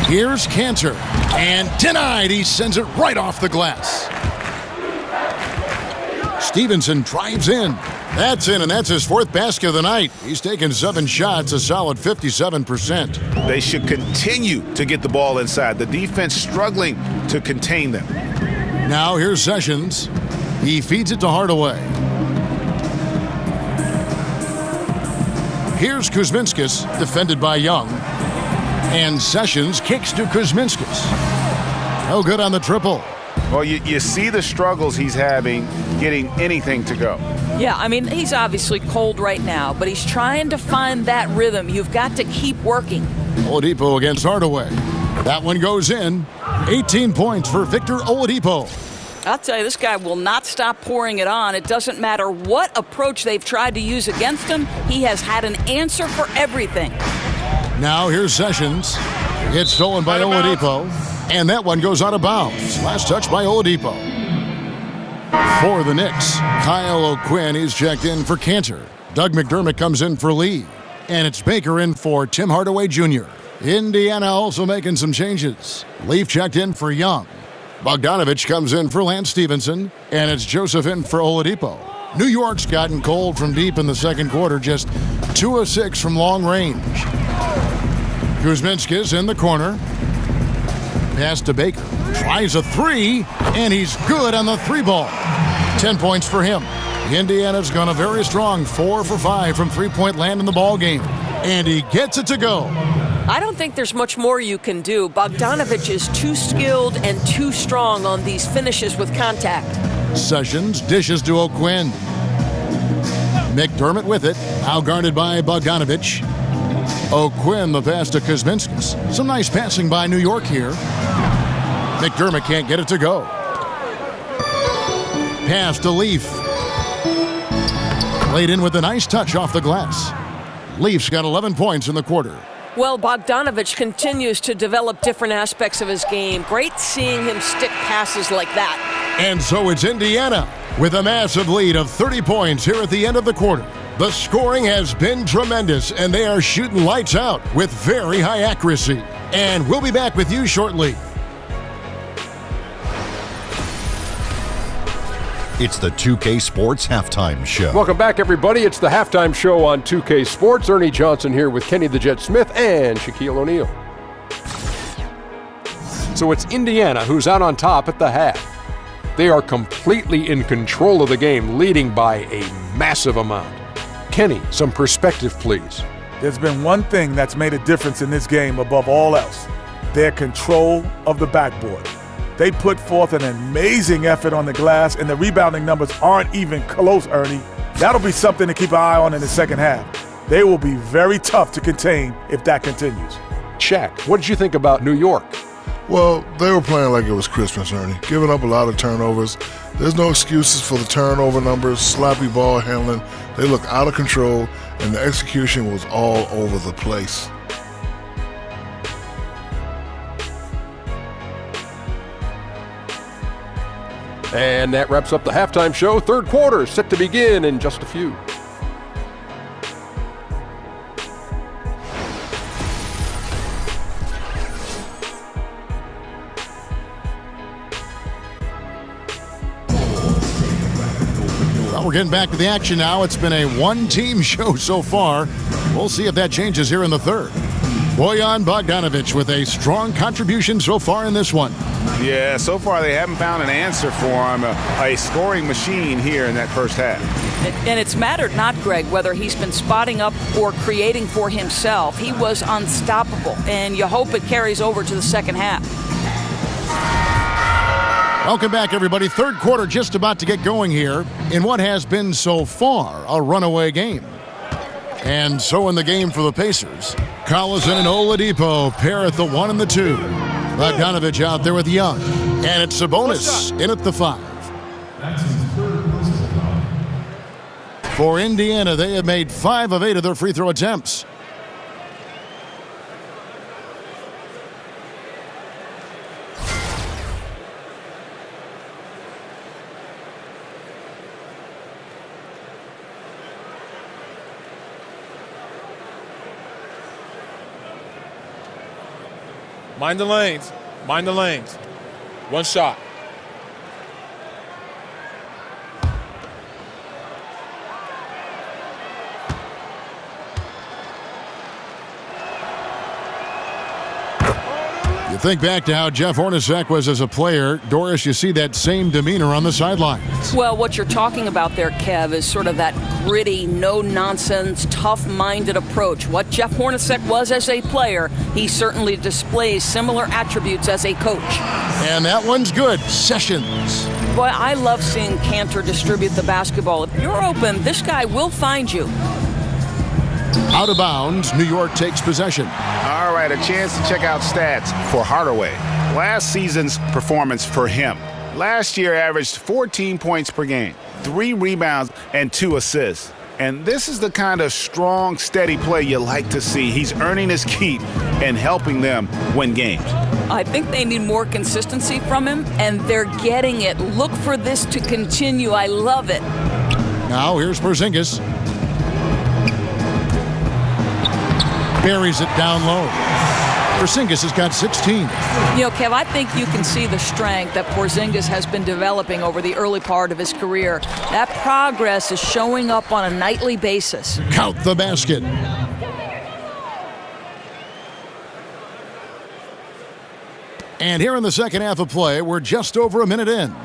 Here's Cantor. And denied. He sends it right off the glass. Stevenson drives in. That's in, and that's his fourth basket of the night. He's taken 7 shots, a solid 57%. They should continue to get the ball inside. The defense struggling to contain them. Now here's Sessions. He feeds it to Hardaway. Here's Kuzminskis, defended by Young. And Sessions kicks to Kuzminskis. No good on the triple. Well, you see the struggles he's having getting anything to go. Yeah, I mean, he's obviously cold right now, but he's trying to find that rhythm. You've got to keep working. Oladipo against Hardaway. That one goes in. 18 points for Victor Oladipo. I'll tell you, this guy will not stop pouring it on. It doesn't matter what approach they've tried to use against him. He has had an answer for everything. Now here's Sessions. It's stolen by Oladipo. And that one goes out of bounds. Last touch by Oladipo. For the Knicks, Kyle O'Quinn is checked in for Cantor. Doug McDermott comes in for Lee. And it's Baker in for Tim Hardaway Jr. Indiana also making some changes. Leaf checked in for Young. Bogdanovich comes in for Lance Stevenson. And it's Joseph in for Oladipo. New York's gotten cold from deep in the second quarter, just 2 of 6 from long range. Kuzminskis in the corner. Pass to Baker. Tries a 3, and he's good on the 3-ball. 10 points for him. Indiana's gone a very strong 4 for 5 from three-point land in the ball game. And he gets it to go. I don't think there's much more you can do. Bogdanovich is too skilled and too strong on these finishes with contact. Sessions dishes to O'Quinn. McDermott with it. Now guarded by Bogdanovich. O'Quinn the pass to Kuzminskis. Some nice passing by New York here. McDermott can't get it to go. Pass to Leaf. Laid in with a nice touch off the glass. Leaf's got 11 points in the quarter. Well, Bogdanovich continues to develop different aspects of his game. Great seeing him stick passes like that. And so it's Indiana with a massive lead of 30 points here at the end of the quarter. The scoring has been tremendous, and they are shooting lights out with very high accuracy. And we'll be back with you shortly. It's the 2K Sports Halftime Show. Welcome back, everybody. It's the Halftime Show on 2K Sports. Ernie Johnson here with Kenny the Jet Smith and Shaquille O'Neal. So it's Indiana who's out on top at the half. They are completely in control of the game, leading by a massive amount. Kenny, some perspective, please. There's been one thing that's made a difference in this game above all else: their control of the backboard. They put forth an amazing effort on the glass, and the rebounding numbers aren't even close, Ernie. That'll be something to keep an eye on in the second half. They will be very tough to contain if that continues. Shaq, what did you think about New York? Well, they were playing like it was Christmas, Ernie, giving up a lot of turnovers. There's no excuses for the turnover numbers, sloppy ball handling. They look out of control, and the execution was all over the place. And that wraps up the halftime show. Third quarter set to begin in just a few. Well, we're getting back to the action now. It's been a one-team show so far. We'll see if that changes here in the third. Bojan Bogdanovich with a strong contribution so far in this one. Yeah, so far they haven't found an answer for him, a scoring machine here in that first half. And it's mattered not, Greg, whether he's been spotting up or creating for himself. He was unstoppable, and you hope it carries over to the second half. Welcome back, everybody. Third quarter just about to get going here in what has been so far a runaway game. And so in the game for the Pacers, Collison and Oladipo pair at the 1 and the 2. Bogdanovich out there with Young. And it's Sabonis in at the 5. For Indiana, they have made 5 of 8 of their free throw attempts. Mind the lanes. Mind the lanes. One shot. You think back to how Jeff Hornacek was as a player. Doris, you see that same demeanor on the sidelines. Well, what you're talking about there, Kev, is sort of that gritty, no-nonsense, tough-minded approach. What Jeff Hornacek was as a player, he certainly displays similar attributes as a coach. And that one's good. Sessions. Boy, I love seeing Cantor distribute the basketball. If you're open, this guy will find you. Out of bounds, New York takes possession. All right, a chance to check out stats for Hardaway. Last season's performance for him. Last year averaged 14 points per game, 3 rebounds, and 2 assists. And this is the kind of strong, steady play you like to see. He's earning his keep and helping them win games. I think they need more consistency from him, and they're getting it. Look for this to continue. I love it. Now here's Porzingis. Buries it down low. Porzingis has got 16. You know, Kev, I think you can see the strength that Porzingis has been developing over the early part of his career. That progress is showing up on a nightly basis. Count the basket. And here in the second half of play, we're just over a minute in.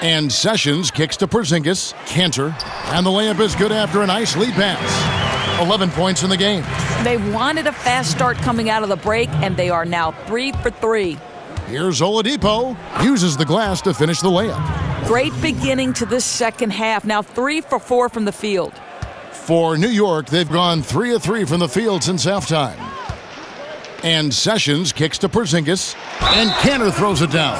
And Sessions kicks to Porzingis, Cantor, and the layup is good after a nice lead pass. 11 points in the game. They wanted a fast start coming out of the break, and they are now 3 for 3. Here's Oladipo. Uses the glass to finish the layup. Great beginning to this second half. Now 3 for 4 from the field. For New York, they've gone 3 of 3 from the field since halftime. And Sessions kicks to Porzingis, and Cantor throws it down.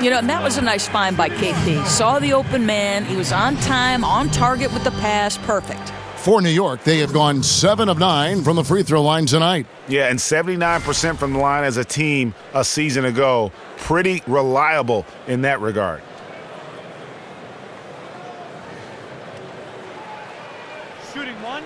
You know, and that was a nice find by KP. Saw the open man. He was on time, on target with the pass. Perfect. For New York, they have gone 7 of 9 from the free throw line tonight. Yeah, and 79% from the line as a team a season ago. Pretty reliable in that regard. Shooting one.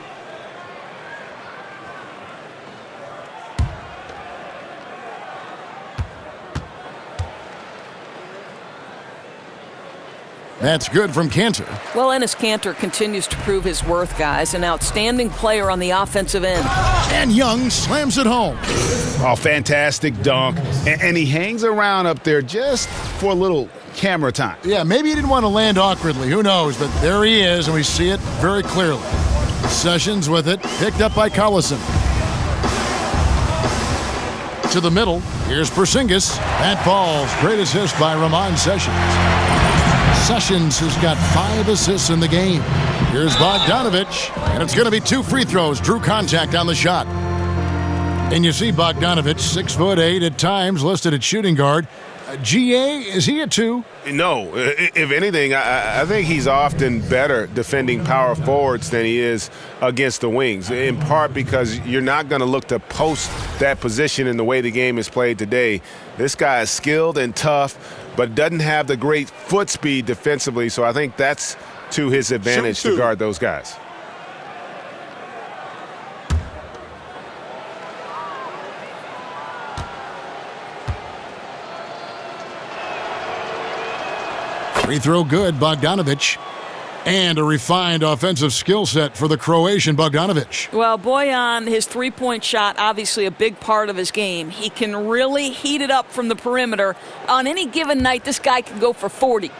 That's good from Cantor. Well, Enes Kanter continues to prove his worth, guys. An outstanding player on the offensive end. And Young slams it home. Oh, fantastic dunk. And he hangs around up there just for a little camera time. Yeah, maybe he didn't want to land awkwardly. Who knows? But there he is, and we see it very clearly. Sessions with it, picked up by Collison. To the middle, here's Porzingis. That falls. Great assist by Ramon Sessions. Sessions has got 5 assists in the game. Here's Bogdanovich, and it's going to be 2 free throws. Drew contact on the shot. And you see Bogdanovich, 6'8" at times, listed at shooting guard. GA, is he a 2? No. If anything, I think he's often better defending power forwards than he is against the wings, in part because you're not going to look to post that position in the way the game is played today. This guy is skilled and tough, but doesn't have the great foot speed defensively, so I think that's to his advantage to guard those guys. Free throw good, Bogdanovich. And a refined offensive skill set for the Croatian Bogdanovich. Well, Bojan, his three-point shot, obviously a big part of his game. He can really heat it up from the perimeter. On any given night, this guy can go for 40.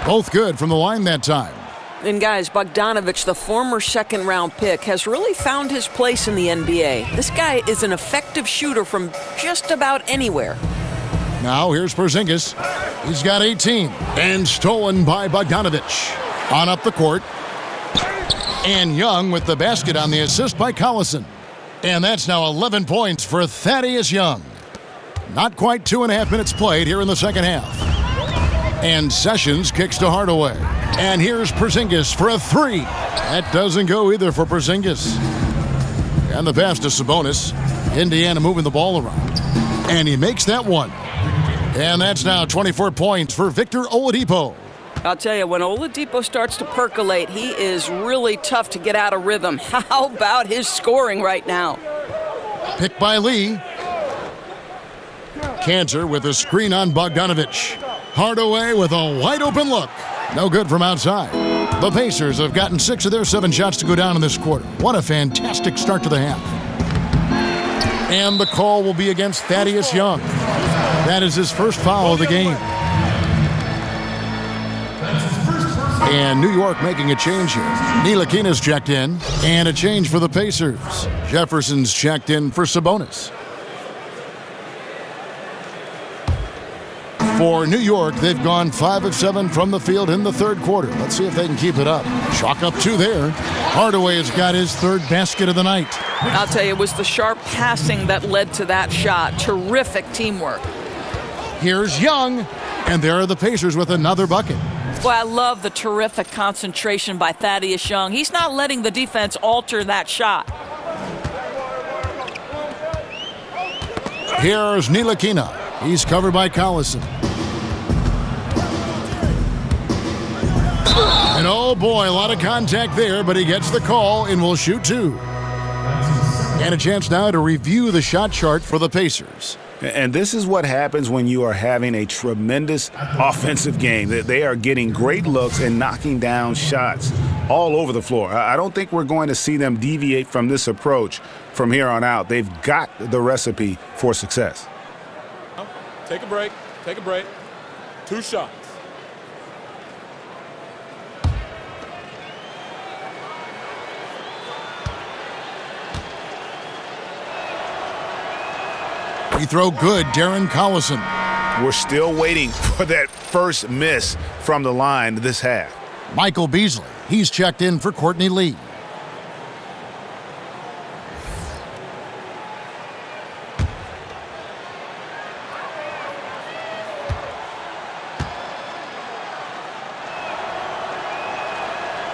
Both good from the line that time. And guys, Bogdanovich, the former second-round pick, has really found his place in the NBA. This guy is an effective shooter from just about anywhere. Now here's Porzingis. He's got 18. And stolen by Bogdanovich. On up the court. And Young with the basket on the assist by Collison. And that's now 11 points for Thaddeus Young. Not quite 2.5 minutes played here in the second half. And Sessions kicks to Hardaway. And here's Porzingis for a 3. That doesn't go either for Porzingis. And the pass to Sabonis. Indiana moving the ball around. And he makes that one. And that's now 24 points for Victor Oladipo. I'll tell you, when Oladipo starts to percolate, he is really tough to get out of rhythm. How about his scoring right now? Picked by Lee. Kanter with a screen on Bogdanovich. Hardaway with a wide-open look. No good from outside. The Pacers have gotten 6 of their 7 shots to go down in this quarter. What a fantastic start to the half. And the call will be against Thaddeus Young. That is his first foul of the game. And New York making a change here. Ntilikina's checked in, and a change for the Pacers. Jefferson's checked in for Sabonis. For New York, they've gone 5 of 7 from the field in the third quarter. Let's see if they can keep it up. Chalk up 2 there. Hardaway has got his 3rd basket of the night. I'll tell you, it was the sharp passing that led to that shot. Terrific teamwork. Here's Young, and there are the Pacers with another bucket. Well, I love the terrific concentration by Thaddeus Young. He's not letting the defense alter that shot. Here's Ntilikina. He's covered by Collison. And oh boy, a lot of contact there, but he gets the call and will shoot 2. And a chance now to review the shot chart for the Pacers. And this is what happens when you are having a tremendous offensive game. They are getting great looks and knocking down shots all over the floor. I don't think we're going to see them deviate from this approach from here on out. They've got the recipe for success. Take a break. Take a break. 2 shots. Free throw good, Darren Collison. We're still waiting for that first miss from the line this half. Michael Beasley, he's checked in for Courtney Lee.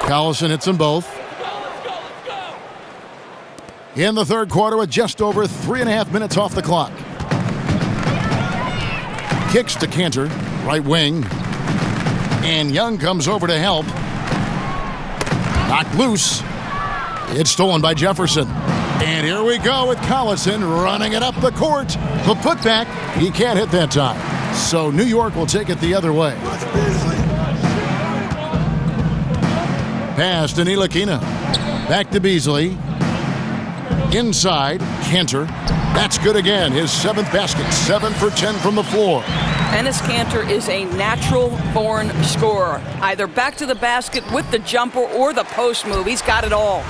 Collison hits them both. In the third quarter with just over 3.5 minutes off the clock. Kicks to Kanter, right wing. And Young comes over to help. Knocked loose. It's stolen by Jefferson. And here we go with Collison running it up the court. The putback, he can't hit that time. So New York will take it the other way. Pass to Ntilikina. Back to Beasley. Inside, Kanter. That's good again. His 7th basket. 7 for 10 from the floor. Enes Kanter is a natural-born scorer. Either back to the basket with the jumper or the post move. He's got it all.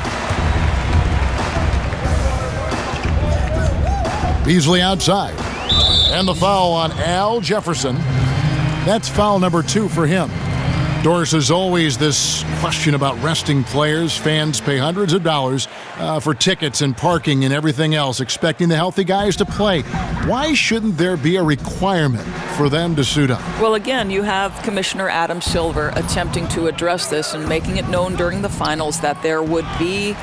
Beasley outside. And the foul on Al Jefferson. That's foul number 2 for him. Doris, as always, this question about resting players. Fans pay hundreds of dollars for tickets and parking and everything else, expecting the healthy guys to play. Why shouldn't there be a requirement for them to suit up? Well, again, you have Commissioner Adam Silver attempting to address this and making it known during the finals that there would be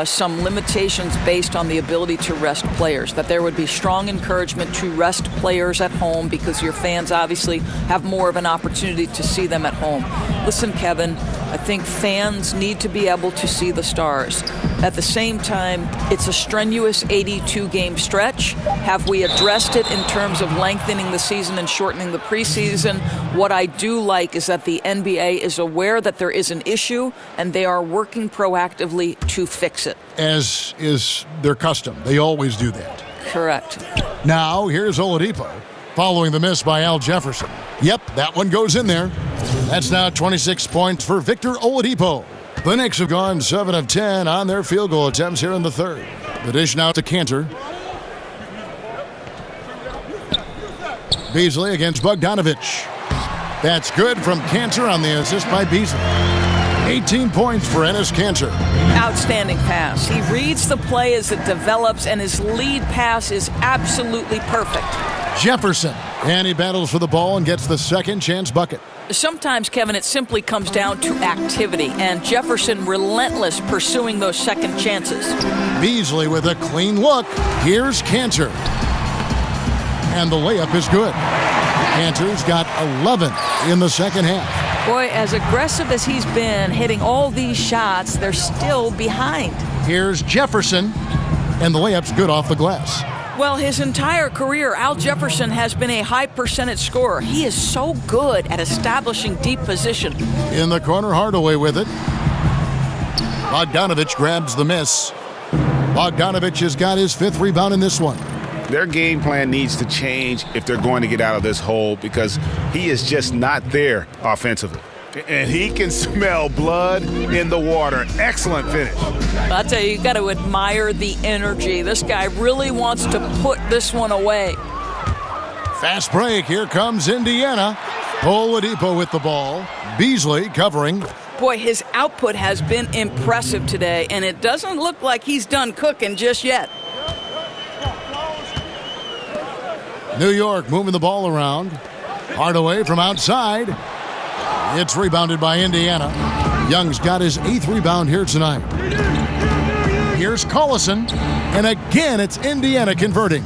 some limitations based on the ability to rest players, that there would be strong encouragement to rest players at home because your fans obviously have more of an opportunity to see them at home. Listen, Kevin, I think fans need to be able to see the stars. At the same time, it's a strenuous 82-game stretch. Have we addressed it in terms of lengthening the season and shortening the preseason? What I do like is that the NBA is aware that there is an issue, and they are working proactively to fix it. As is their custom. They always do that. Correct. Now, here's Oladipo, following the miss by Al Jefferson. Yep, that one goes in there. That's now 26 points for Victor Oladipo. The Knicks have gone 7 of 10 on their field goal attempts here in the third. The dish now to Kanter. Beasley against Bogdanovich. That's good from Kanter on the assist by Beasley. 18 points for Enes Kanter. Outstanding pass. He reads the play as it develops, and his lead pass is absolutely perfect. Jefferson, and he battles for the ball and gets the second chance bucket. Sometimes, Kevin, it simply comes down to activity, and Jefferson relentless pursuing those second chances. Beasley with a clean look. Here's Kanter. And the layup is good. Kanter's got 11 in the second half. Boy, as aggressive as he's been, hitting all these shots, they're still behind. Here's Jefferson, and the layup's good off the glass. Well, his entire career, Al Jefferson has been a high percentage scorer. He is so good at establishing deep position. In the corner, Hardaway with it. Bogdanovich grabs the miss. Bogdanovich has got his 5th rebound in this one. Their game plan needs to change if they're going to get out of this hole because he is just not there offensively. And he can smell blood in the water. Excellent finish. I'll tell you got to admire the energy. This guy really wants to put this one away. Fast break. Here comes Indiana. Oladipo with the ball. Beasley covering. Boy, his output has been impressive today, and it doesn't look like he's done cooking just yet. New York moving the ball around. Hardaway from outside. It's rebounded by Indiana. Young's got his 8th rebound here tonight. Here's Collison, and again it's Indiana converting.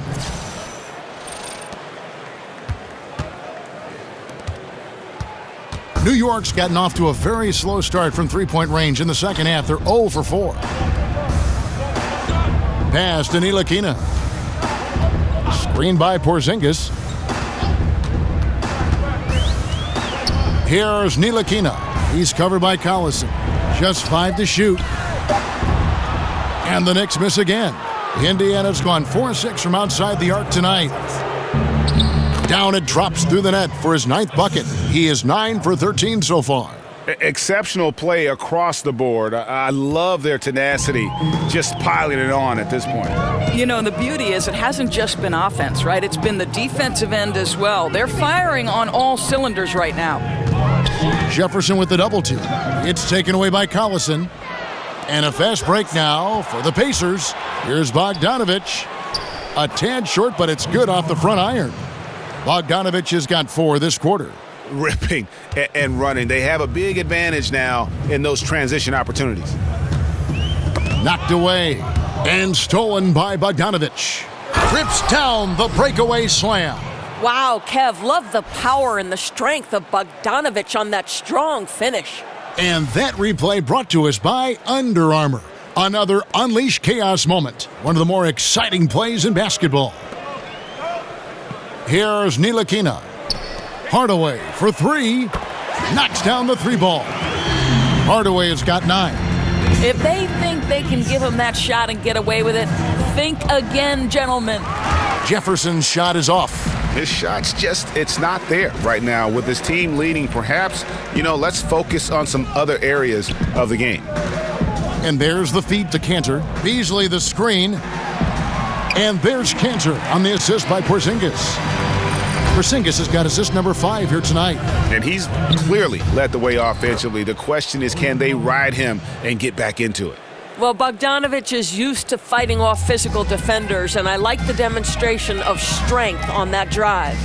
New York's gotten off to a very slow start from three-point range in the second half. They're 0 for 4. Pass to Ntilikina. Screen by Porzingis. Here's Ntilikina. He's covered by Collison. Just 5 to shoot. And the Knicks miss again. Indiana's gone 4-6 from outside the arc tonight. Down it drops through the net for his 9th bucket. He is 9 for 13 so far. Exceptional play across the board. I love their tenacity, just piling it on at this point. You know, the beauty is it hasn't just been offense, right? It's been the defensive end as well. They're firing on all cylinders right now. Jefferson with the double team. It's taken away by Collison. And a fast break now for the Pacers. Here's Bogdanovich. A tad short, but it's good off the front iron. Bogdanovich has got 4 this quarter. Ripping and running. They have a big advantage now in those transition opportunities. Knocked away and stolen by Bogdanovich. Rips down the breakaway slam. Wow, Kev, love the power and the strength of Bogdanovich on that strong finish. And that replay brought to us by Under Armour. Another Unleash Chaos moment. One of the more exciting plays in basketball. Here's Ntilikina. Hardaway for 3. Knocks down the 3 ball. Hardaway has got 9. If they think they can give him that shot and get away with it, think again, gentlemen. Jefferson's shot is off. His shot's it's not there right now. With his team leading, perhaps, let's focus on some other areas of the game. And there's the feed to Cantor. Beasley the screen. And there's Cantor on the assist by Porzingis. Porzingis has got assist number 5 here tonight. And he's clearly led the way offensively. The question is, can they ride him and get back into it? Well, Bogdanovich is used to fighting off physical defenders, and I like the demonstration of strength on that drive.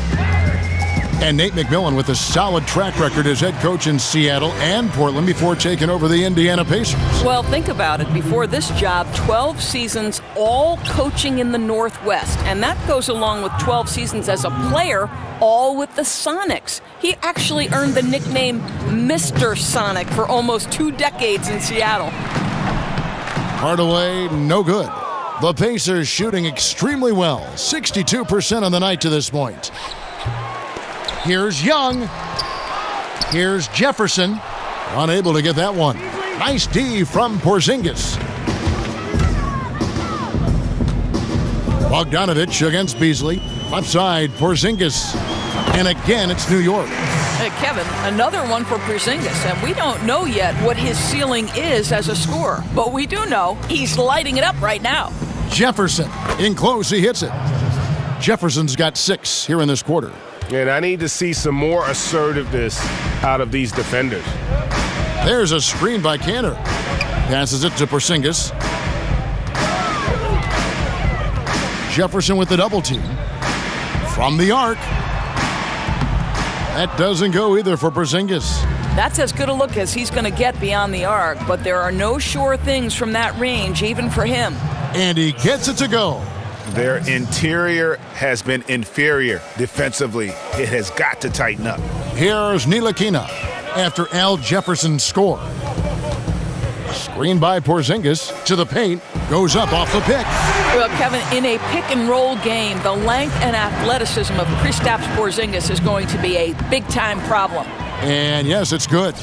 And Nate McMillan with a solid track record as head coach in Seattle and Portland before taking over the Indiana Pacers. Well, think about it. Before this job, 12 seasons, all coaching in the Northwest. And that goes along with 12 seasons as a player, all with the Sonics. He actually earned the nickname Mr. Sonic for almost 2 decades in Seattle. Hardaway, no good. The Pacers shooting extremely well, 62% on the night to this point. Here's Young. Here's Jefferson. Unable to get that one. Nice D from Porzingis. Bogdanovich against Beasley. Left side, Porzingis. And again, it's New York. Hey, Kevin, another one for Porzingis. And we don't know yet what his ceiling is as a scorer. But we do know he's lighting it up right now. Jefferson. In close, he hits it. Jefferson's got 6 here in this quarter. And I need to see some more assertiveness out of these defenders. There's a screen by Cantor. Passes it to Porzingis. Jefferson with the double team. From the arc. That doesn't go either for Porzingis. That's as good a look as he's going to get beyond the arc, but there are no sure things from that range, even for him. And he gets it to go. Their interior has been inferior defensively. It has got to tighten up. Here's Ntilikina. after Al Jefferson scored. Screen by Porzingis to the paint, goes up off the pick. Well, Kevin, in a pick-and-roll game, the length and athleticism of Kristaps Porzingis is going to be a big-time problem. And yes, it's good.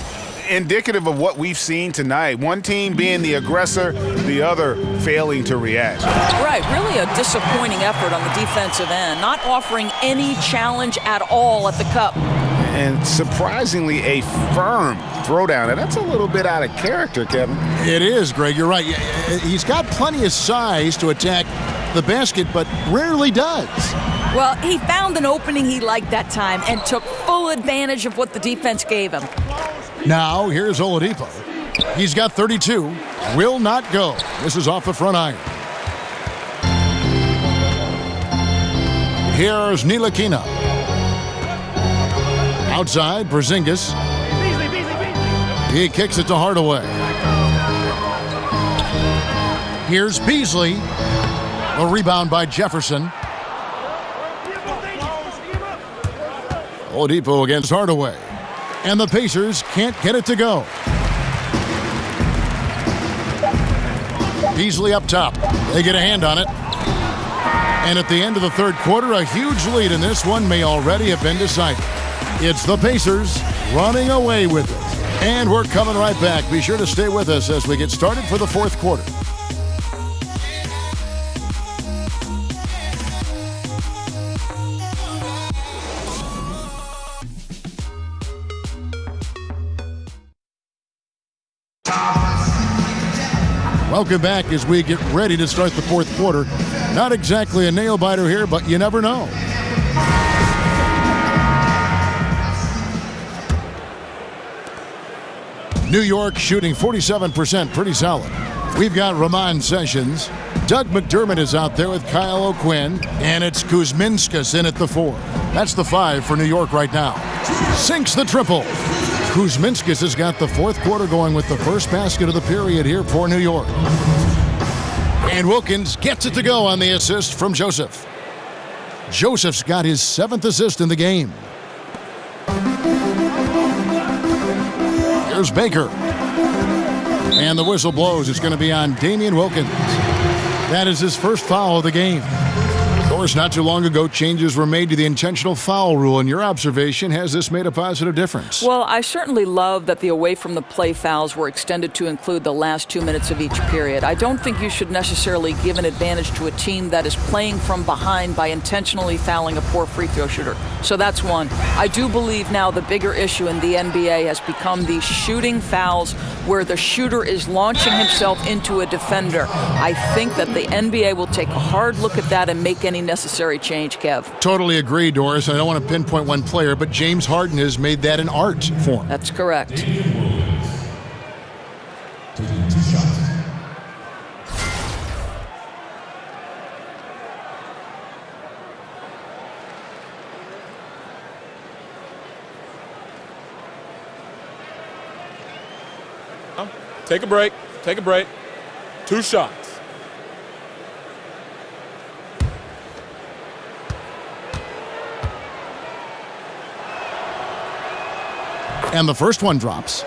Indicative of what we've seen tonight. One team being the aggressor, the other failing to react. Right, really a disappointing effort on the defensive end, not offering any challenge at all at the cup. And surprisingly, a firm throwdown. And that's a little bit out of character, Kevin. It is, Greg. You're right. He's got plenty of size to attack the basket, but rarely does. Well, he found an opening he liked that time and took full advantage of what the defense gave him. Now, here's Oladipo. He's got 32. Will not go. This is off the front iron. Here's Ntilikina. Outside, Porzingis. He kicks it to Hardaway. Here's Beasley. A rebound by Jefferson. Oladipo against Hardaway. And the Pacers can't get it to go. Beasley up top. They get a hand on it. And at the end of the third quarter, a huge lead in this one may already have been decided. It's the Pacers running away with it. And we're coming right back. Be sure to stay with us as we get started for the fourth quarter. Welcome back as we get ready to start the fourth quarter. Not exactly a nail-biter here, but you never know. New York shooting 47%, pretty solid. We've got Ramon Sessions. Doug McDermott is out there with Kyle O'Quinn, and it's Kuzminskas in at the 4. That's the 5 for New York right now. Sinks the triple. Kuzminskas has got the fourth quarter going with the first basket of the period here for New York. And Wilkins gets it to go on the assist from Joseph. Joseph's got his 7th assist in the game. Here's Baker. And the whistle blows. It's going to be on Damian Wilkins. That is his first foul of the game. Of course, not too long ago, changes were made to the intentional foul rule. In your observation, has this made a positive difference? Well, I certainly love that the away from the play fouls were extended to include the last 2 minutes of each period. I don't think you should necessarily give an advantage to a team that is playing from behind by intentionally fouling a poor free throw shooter. So that's one. I do believe now the bigger issue in the NBA has become the shooting fouls where the shooter is launching himself into a defender. I think that the NBA will take a hard look at that and make any necessary change, Kev. Totally agree, Doris. I don't want to pinpoint one player, but James Harden has made that an art form. That's correct. Take a break. Take a break. 2 shots. And the first one drops.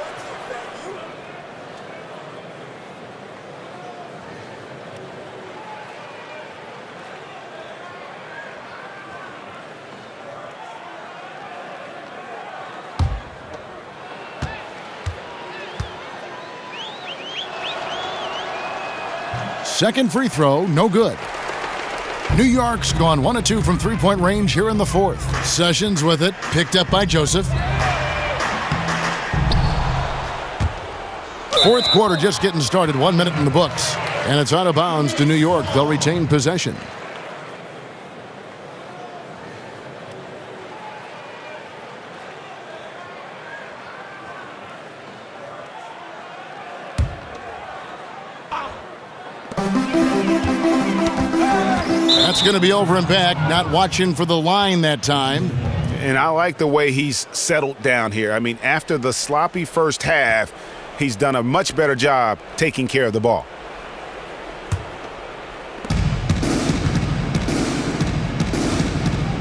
Second free throw, no good. New York's gone 1 of 2 from three-point range here in the fourth. Sessions with it, picked up by Joseph. Fourth quarter just getting started, 1 minute in the books. And it's out of bounds to New York. They'll retain possession. That's going to be over and back, not watching for the line that time. And I like the way he's settled down here. I mean, after the sloppy first half, he's done a much better job taking care of the ball.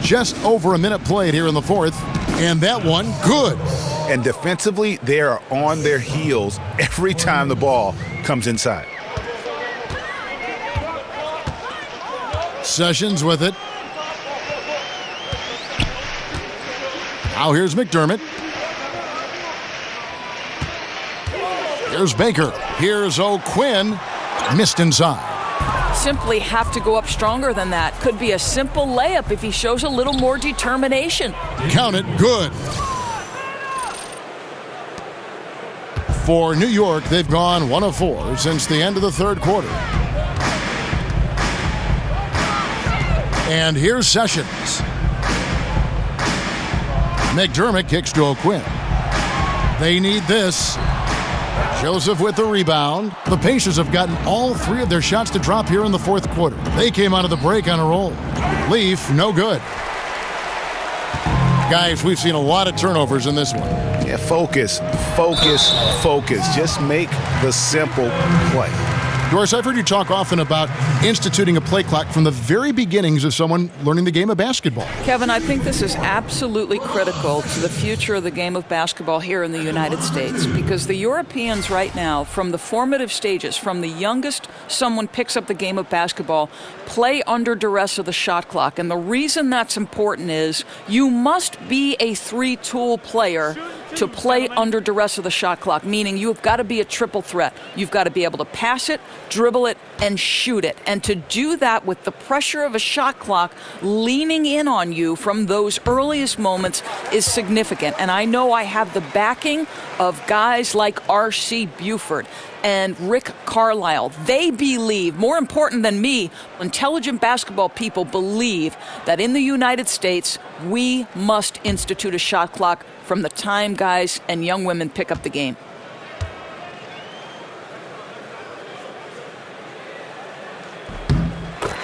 Just over a minute played here in the fourth, and that one good. And defensively, they are on their heels every time the ball comes inside. Sessions with it. Now here's McDermott. Here's Baker. Here's O'Quinn. Missed inside. Simply have to go up stronger than that. Could be a simple layup if he shows a little more determination. Count it. Good. For New York, they've gone 1 of 4 since the end of the third quarter. And here's Sessions. McDermott kicks to O'Quinn. They need this. Joseph with the rebound. The Pacers have gotten all 3 of their shots to drop here in the fourth quarter. They came out of the break on a roll. Leaf, no good. Guys, we've seen a lot of turnovers in this one. Yeah, focus. Just make the simple play. Doris, I've heard you talk often about instituting a play clock from the very beginnings of someone learning the game of basketball. Kevin, I think this is absolutely critical to the future of the game of basketball here in the United States, because the Europeans right now, from the formative stages, from the youngest someone picks up the game of basketball, play under duress of the shot clock. And the reason that's important is you must be a 3-tool player to play under duress of the shot clock, meaning you've got to be a triple threat. You've got to be able to pass it, dribble it, and shoot it. And to do that with the pressure of a shot clock leaning in on you from those earliest moments is significant. And I know I have the backing of guys like R.C. Buford and Rick Carlisle. They believe, more important than me, intelligent basketball people believe that in the United States, we must institute a shot clock from the time guys and young women pick up the game.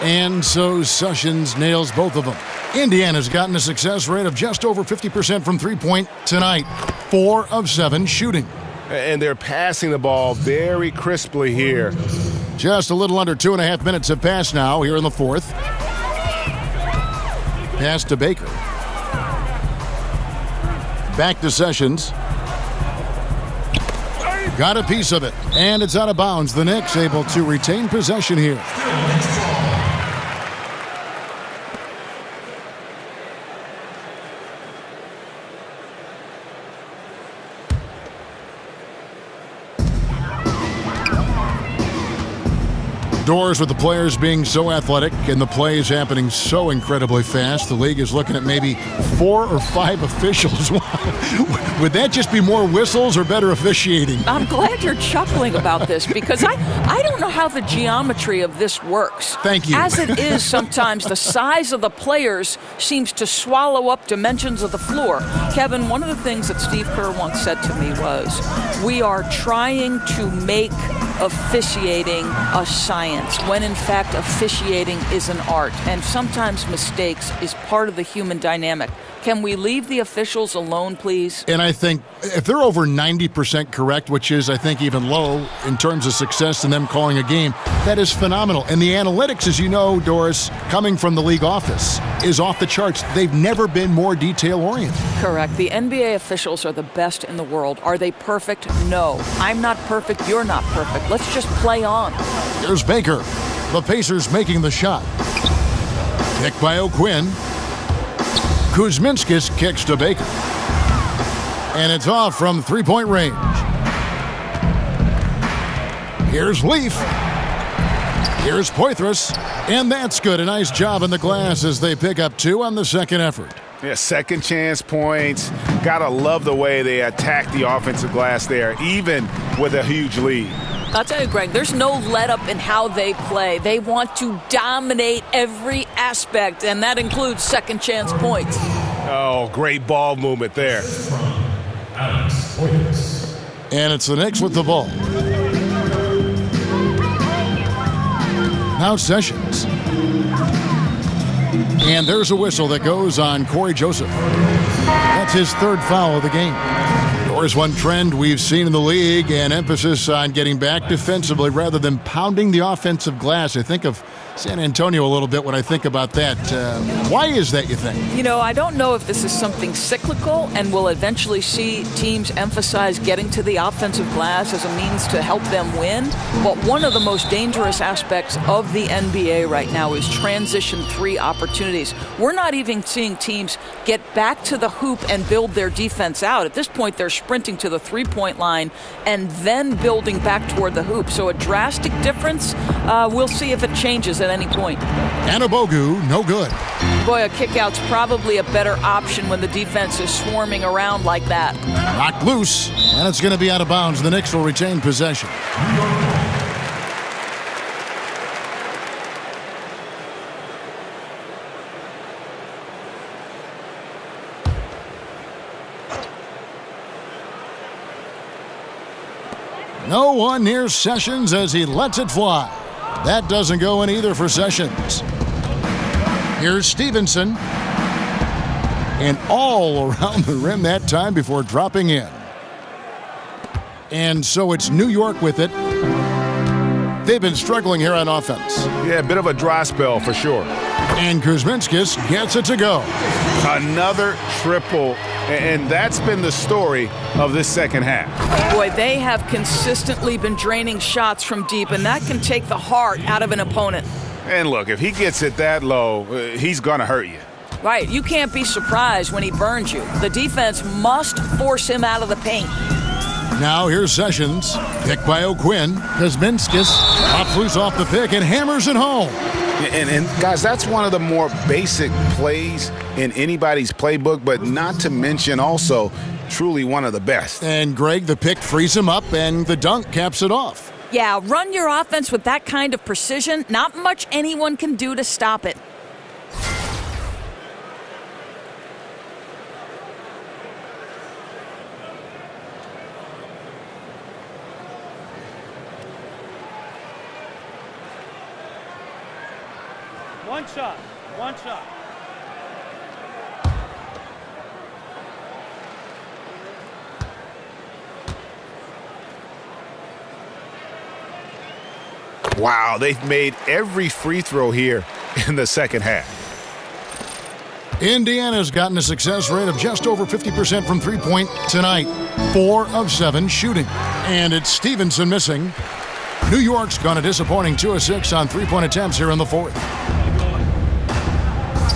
And so Sessions nails both of them. Indiana's gotten a success rate of just over 50% from three-point tonight. 4 of 7 shooting. And they're passing the ball very crisply here. Just a little under 2.5 minutes have passed now here in the fourth. Pass to Baker. Back to Sessions. Got a piece of it, and it's out of bounds. The Knicks able to retain possession here. Doors with the players being so athletic and the plays happening so incredibly fast, the league is looking at maybe 4 or 5 officials. Would that just be more whistles or better officiating? I'm glad you're chuckling about this, because I don't know how the geometry of this works. Thank you. As it is, sometimes the size of the players seems to swallow up dimensions of the floor. Kevin, one of the things that Steve Kerr once said to me was, we are trying to make officiating a science, when in fact officiating is an art, and sometimes mistakes is part of the human dynamic. Can we leave the officials alone, please? And I think if they're over 90% correct, which is, I think, even low in terms of success in them calling a game, that is phenomenal. And the analytics, as you know, Doris, coming from the league office, is off the charts. They've never been more detail-oriented. Correct. The NBA officials are the best in the world. Are they perfect? No. I'm not perfect. You're not perfect. Let's just play on. Here's Baker. The Pacers making the shot. Kick by O'Quinn. Kuzminskis kicks to Baker. And it's off from three-point range. Here's Leaf. Here's Poitras. And that's good. A nice job in the glass as they pick up 2 on the second effort. Yeah, second chance points. Gotta love the way they attack the offensive glass there, even with a huge lead. I'll tell you, Greg, there's no let-up in how they play. They want to dominate every aspect, and that includes second chance points. Oh, great ball movement there. And it's the Knicks with the ball. Now Sessions. And there's a whistle that goes on Corey Joseph. That's his 3rd foul of the game. course, one trend we've seen in the league, an emphasis on getting back defensively rather than pounding the offensive glass. I think of San Antonio a little bit when I think about that. Why is that, you think? You know, I don't know if this is something cyclical and we'll eventually see teams emphasize getting to the offensive glass as a means to help them win. But one of the most dangerous aspects of the NBA right now is transition three opportunities. We're not even seeing teams get back to the hoop and build their defense out. At this point, they're sprinting to the three-point line and then building back toward the hoop. So a drastic difference. We'll see if it changes at any point. Anabogu, no good. Boy, a kickout's probably a better option when the defense is swarming around like that. Knocked loose, and it's going to be out of bounds. The Knicks will retain possession. No one near Sessions as he lets it fly. That doesn't go in either for Sessions. Here's Stevenson. And all around the rim that time before dropping in. And so it's New York with it. They've been struggling here on offense. Yeah, a bit of a dry spell for sure. And Kuzminskis gets it to go. Another triple, and that's been the story of this second half. Boy, they have consistently been draining shots from deep, and that can take the heart out of an opponent. And look, if he gets it that low, he's going to hurt you. Right, you can't be surprised when he burns you. The defense must force him out of the paint. Now here's Sessions, picked by O'Quinn. Kuzminskis pops loose off the pick and hammers it home. And guys, that's one of the more basic plays in anybody's playbook, but not to mention also truly one of the best. And Greg, the pick frees him up, and the dunk caps it off. Yeah, run your offense with that kind of precision. Not much anyone can do to stop it. One shot. One shot. Wow, they've made every free throw here in the second half. Indiana's gotten a success rate of just over 50% from three-point tonight. 4 of 7 shooting. And it's Stevenson missing. New York's gone a disappointing 2 of 6 on three-point attempts here in the fourth.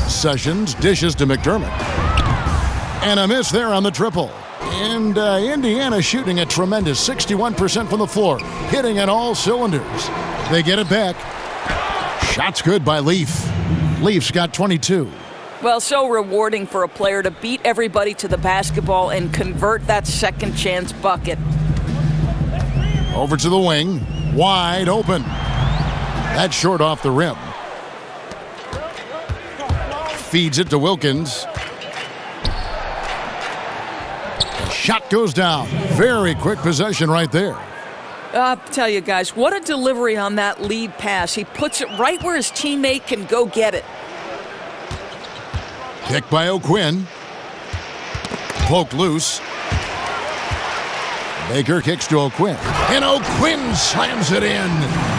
Sessions dishes to McDermott. And a miss there on the triple. And Indiana shooting a tremendous 61% from the floor, hitting on all cylinders. They get it back. Shot's good by Leaf. Leaf's got 22. Well, so rewarding for a player to beat everybody to the basketball and convert that second chance bucket. Over to the wing. Wide open. That's short off the rim. Feeds it to Wilkins. The shot goes down. Very quick possession right there. I'll tell you guys, what a delivery on that lead pass. He puts it right where his teammate can go get it. Kick by O'Quinn. Poked loose. Baker kicks to O'Quinn. And O'Quinn slams it in.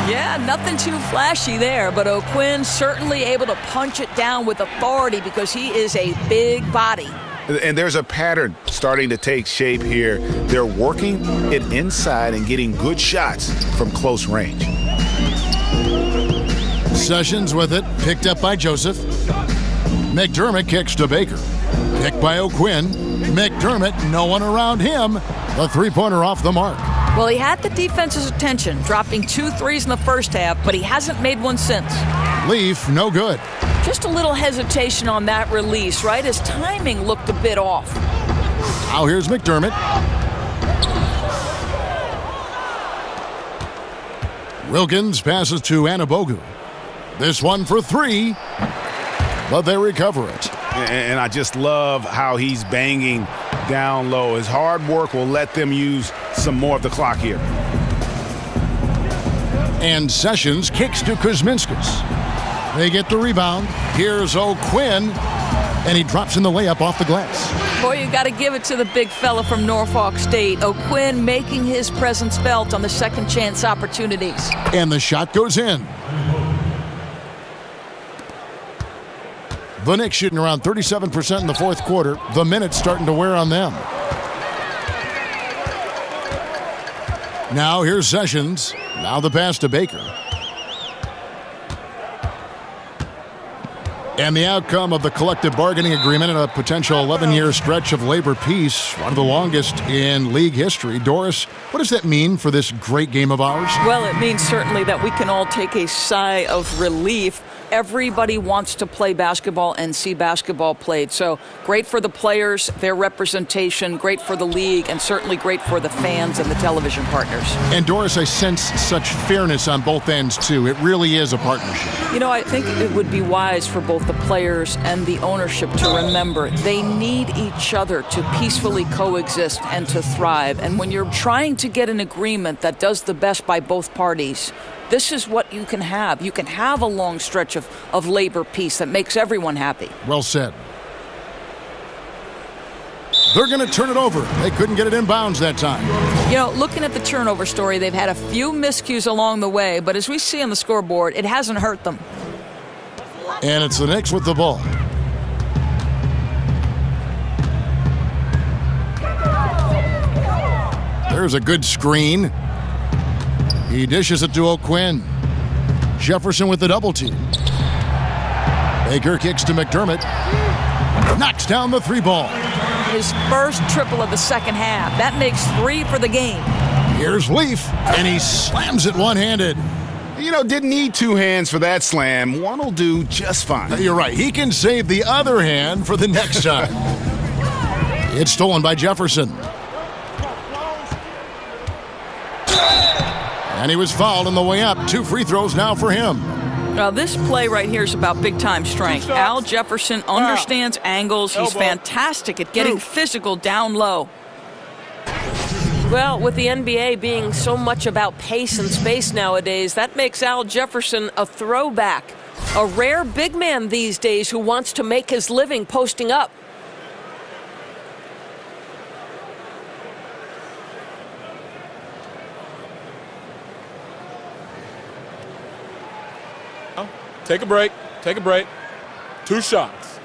Yeah, nothing too flashy there, but O'Quinn certainly able to punch it down with authority because he is a big body. And there's a pattern starting to take shape here. They're working it inside and getting good shots from close range. Sessions with it, picked up by Joseph. McDermott kicks to Baker. Picked by O'Quinn. McDermott, no one around him. The three-pointer off the mark. Well, he had the defense's attention, dropping 2 threes in the first half, but he hasn't made one since. Leaf, no good. Just a little hesitation on that release, right? His timing looked a bit off. Now here's McDermott. Wilkins passes to Anabogu. This one for 3, but they recover it. And I just love how he's banging down low. His hard work will let them use some more of the clock here. And Sessions kicks to Kuzminskis. They get the rebound. Here's O'Quinn, and he drops in the layup off the glass. Boy, you got to give it to the big fella from Norfolk State. O'Quinn making his presence felt on the second chance opportunities. And the shot goes in. The Knicks shooting around 37% in the fourth quarter. The minutes starting to wear on them. Now here's Sessions. Now the pass to Baker. And the outcome of the collective bargaining agreement and a potential 11-year stretch of labor peace, one of the longest in league history. Doris, what does that mean for this great game of ours? Well, it means certainly that we can all take a sigh of relief. Everybody wants to play basketball and see basketball played. So great for the players, their representation, great for the league, and certainly great for the fans and the television partners. And Doris, I sense such fairness on both ends, too. It really is a partnership. You know, I think it would be wise for both the players and the ownership to remember they need each other to peacefully coexist and to thrive. And when you're trying to get an agreement that does the best by both parties, this is what you can have. You can have a long stretch of labor peace that makes everyone happy. Well said. They're going to turn it over. They couldn't get it in bounds that time. You know, looking at the turnover story, they've had a few miscues along the way, but as we see on the scoreboard, it hasn't hurt them. And it's the Knicks with the ball. There's a good screen. He dishes it to O'Quinn. Jefferson with the double team. Baker kicks to McDermott. Knocks down the three ball. His first triple of the second half. That makes 3 for the game. Here's Leaf, and he slams it one-handed. You know, didn't need 2 hands for that slam. One will do just fine. You're right. He can save the other hand for the next time. It's stolen by Jefferson. And he was fouled on the way up. 2 free throws now for him. Now, this play right here is about big-time strength. Al Jefferson understands angles. He's fantastic at getting physical down low. Well, with the NBA being so much about pace and space nowadays, that makes Al Jefferson a throwback. A rare big man these days who wants to make his living posting up. Take a break. Take a break. 2 shots.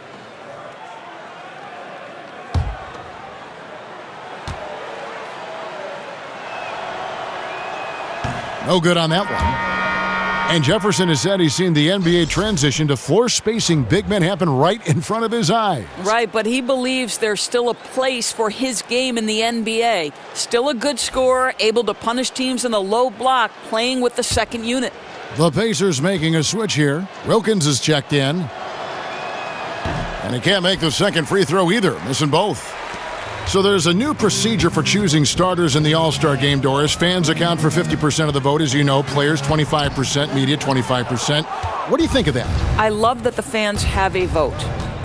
No good on that one. And Jefferson has said he's seen the NBA transition to floor spacing big men happen right in front of his eyes. Right, but he believes there's still a place for his game in the NBA. Still a good scorer, able to punish teams in the low block, playing with the second unit. The Pacers making a switch here. Wilkins is checked in. And he can't make the second free throw either, missing both. So there's a new procedure for choosing starters in the All-Star game, Doris. Fans account for 50% of the vote, as you know. Players, 25%. Media, 25%. What do you think of that? I love that the fans have a vote.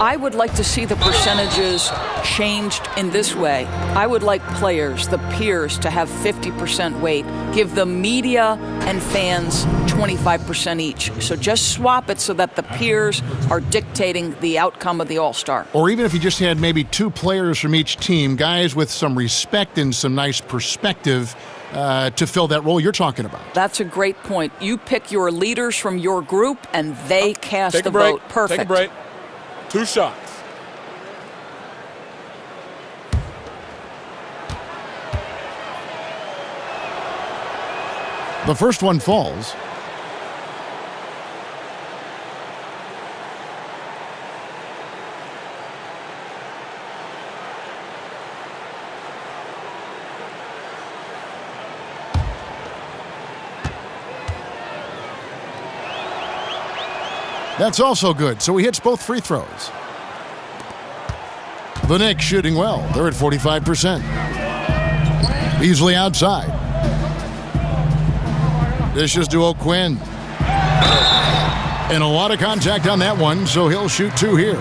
I would like to see the percentages changed in this way. I would like players, the peers, to have 50% weight. Give the media and fans 25% each. So just swap it so that the peers are dictating the outcome of the All-Star. Or even if you just had maybe 2 players from each team, guys with some respect and some nice perspective to fill that role you're talking about. That's a great point. You pick your leaders from your group, and they cast a vote. Perfect. Take a break. 2 shots. The first one falls. That's also good, so he hits both free throws. The Knicks shooting well. They're at 45%. Beasley outside. Dishes to O'Quinn. And a lot of contact on that one, so he'll shoot 2 here.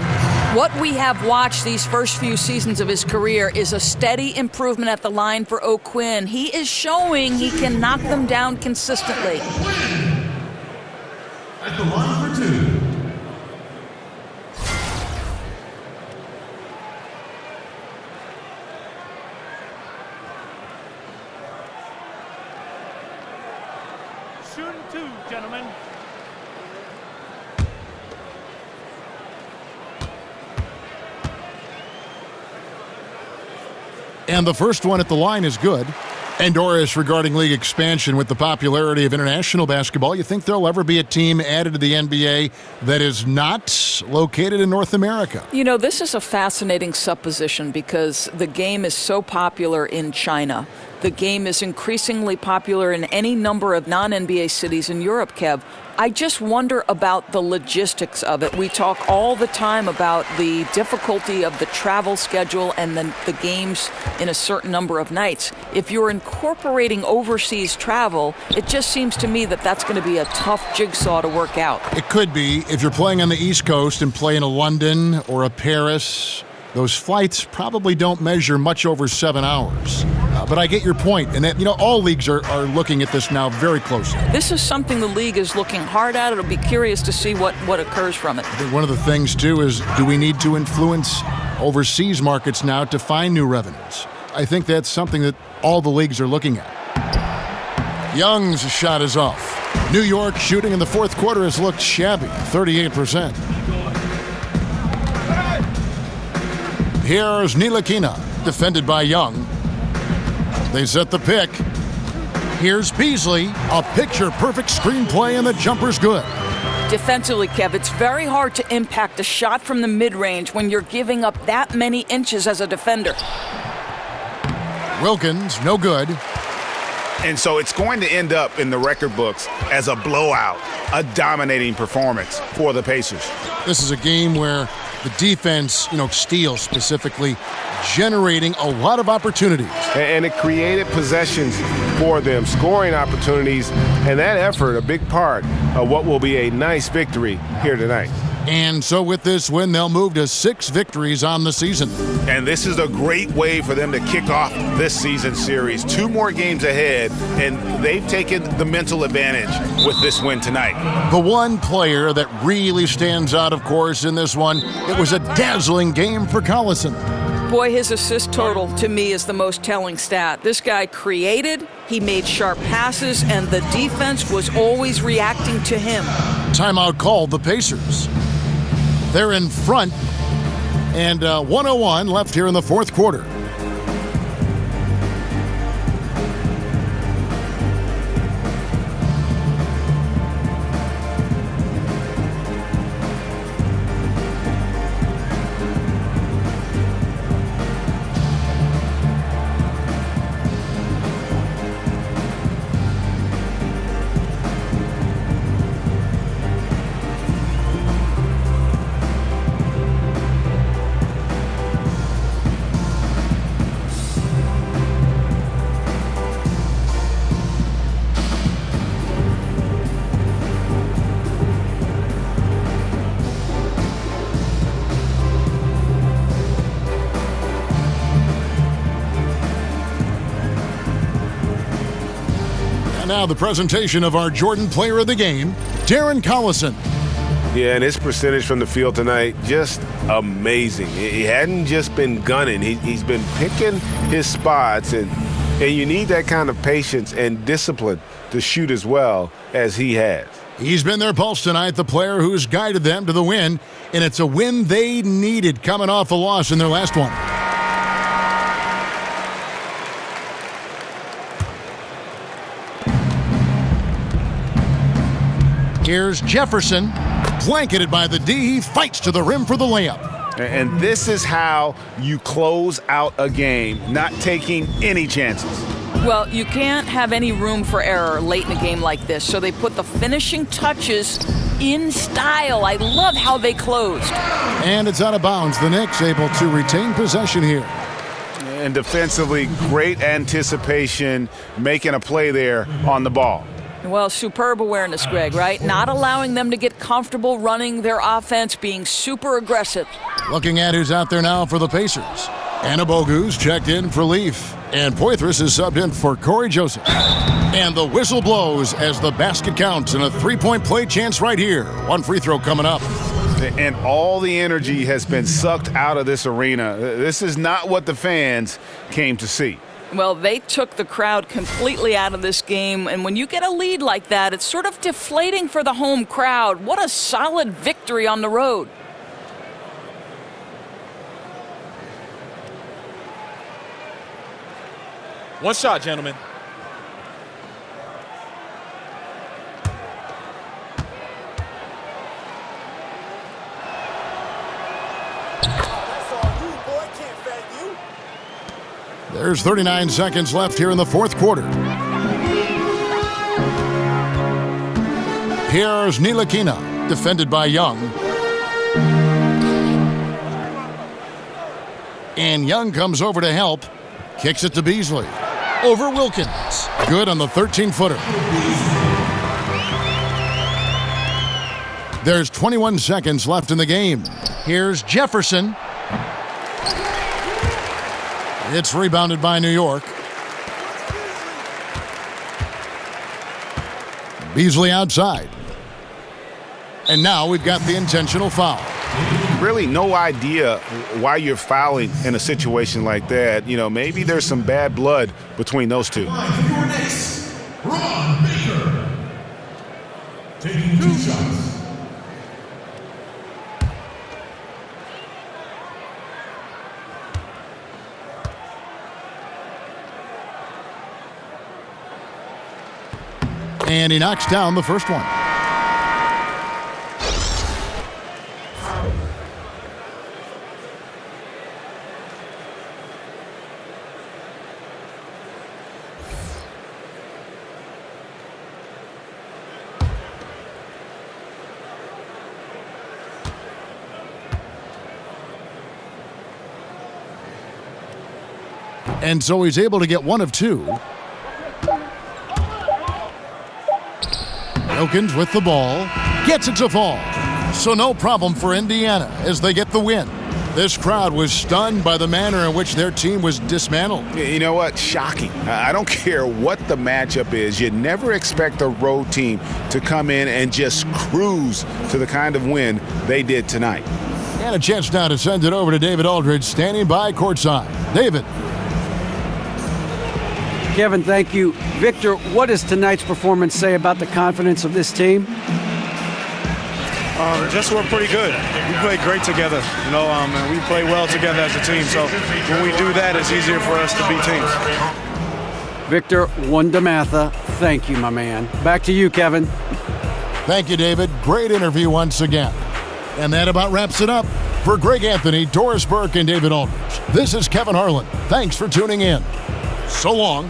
What we have watched these first few seasons of his career is a steady improvement at the line for O'Quinn. He is showing he can knock them down consistently. At the line for 2. And the first one at the line is good. And Doris, regarding league expansion with the popularity of international basketball, you think there'll ever be a team added to the NBA that is not located in North America? You know, this is a fascinating supposition because the game is so popular in China. The game is increasingly popular in any number of non-NBA cities in Europe, Kev. I just wonder about the logistics of it. We talk all the time about the difficulty of the travel schedule and the games in a certain number of nights. If you're incorporating overseas travel, it just seems to me that that's going to be a tough jigsaw to work out. It could be. If you're playing on the East Coast and play in a London or a Paris, those flights probably don't measure much over 7 hours. But I get your point, and that, you know, all leagues are looking at this now very closely. This is something the league is looking hard at. It'll be curious to see what occurs from it. I think one of the things, too, is do we need to influence overseas markets now to find new revenues? I think that's something that all the leagues are looking at. Young's shot is off. New York shooting in the fourth quarter has looked shabby, 38%. Here's Ntilikina, defended by Young. They set the pick. Here's Beasley, a picture-perfect screenplay, and the jumper's good. Defensively, Kev, it's very hard to impact a shot from the mid-range when you're giving up that many inches as a defender. Wilkins, no good. And so it's going to end up in the record books as a blowout, a dominating performance for the Pacers. This is a game where the defense, steals specifically, generating a lot of opportunities. And it created possessions for them, scoring opportunities, and that effort, a big part of what will be a nice victory here tonight. And so with this win, they'll move to 6 victories on the season. And this is a great way for them to kick off this season series. 2 more games ahead, and they've taken the mental advantage with this win tonight. The one player that really stands out, of course, in this one, it was a dazzling game for Collison. Boy, his assist total, to me, is the most telling stat. This guy created, he made sharp passes, and the defense was always reacting to him. Timeout called the Pacers. They're in front, and 1:01 left here in the fourth quarter. Now the presentation of our Jordan Player of the Game, Darren Collison. Yeah, and his percentage from the field tonight, just amazing. He hadn't just been gunning. He's been picking his spots, and you need that kind of patience and discipline to shoot as well as he has. He's been their pulse tonight, the player who's guided them to the win, and it's a win they needed coming off a loss in their last one. Here's Jefferson, blanketed by the D. He fights to the rim for the layup. And this is how you close out a game, not taking any chances. Well, you can't have any room for error late in a game like this, so they put the finishing touches in style. I love how they closed. And it's out of bounds. The Knicks able to retain possession here. And defensively, great anticipation, making a play there on the ball. Well, superb awareness, Greg, right? Not allowing them to get comfortable running their offense, being super aggressive. Looking at who's out there now for the Pacers. Anabogu's checked in for Leaf, and Poitras is subbed in for Corey Joseph. And the whistle blows as the basket counts, and a three-point play chance right here. One free throw coming up. And all the energy has been sucked out of this arena. This is not what the fans came to see. Well, they took the crowd completely out of this game, and when you get a lead like that, it's sort of deflating for the home crowd. What a solid victory on the road. One shot, gentlemen. There's 39 seconds left here in the fourth quarter. Here's Ntilikina, defended by Young. And Young comes over to help. Kicks it to Beasley. Over Wilkins. Good on the 13-footer. There's 21 seconds left in the game. Here's Jefferson. It's rebounded by New York. Beasley outside. And now we've got the intentional foul. Really no idea why you're fouling in a situation like that. You know, maybe there's some bad blood between those two. Ron Baker taking 2 shots. And he knocks down the first one. And so he's able to get 1 of 2. Wilkins with the ball, gets it to fall. So no problem for Indiana as they get the win. This crowd was stunned by the manner in which their team was dismantled. You know what? Shocking. I don't care what the matchup is. You never expect a road team to come in and just cruise to the kind of win they did tonight. And a chance now to send it over to David Aldridge, standing by courtside. David. Kevin, thank you. Victor, what does tonight's performance say about the confidence of this team? Just we're pretty good. We play great together, and we play well together as a team. So when we do that, it's easier for us to beat teams. Victor Wondermatha, thank you, my man. Back to you, Kevin. Thank you, David. Great interview once again. And that about wraps it up. For Greg Anthony, Doris Burke, and David Aldridge, this is Kevin Harlan. Thanks for tuning in. So long.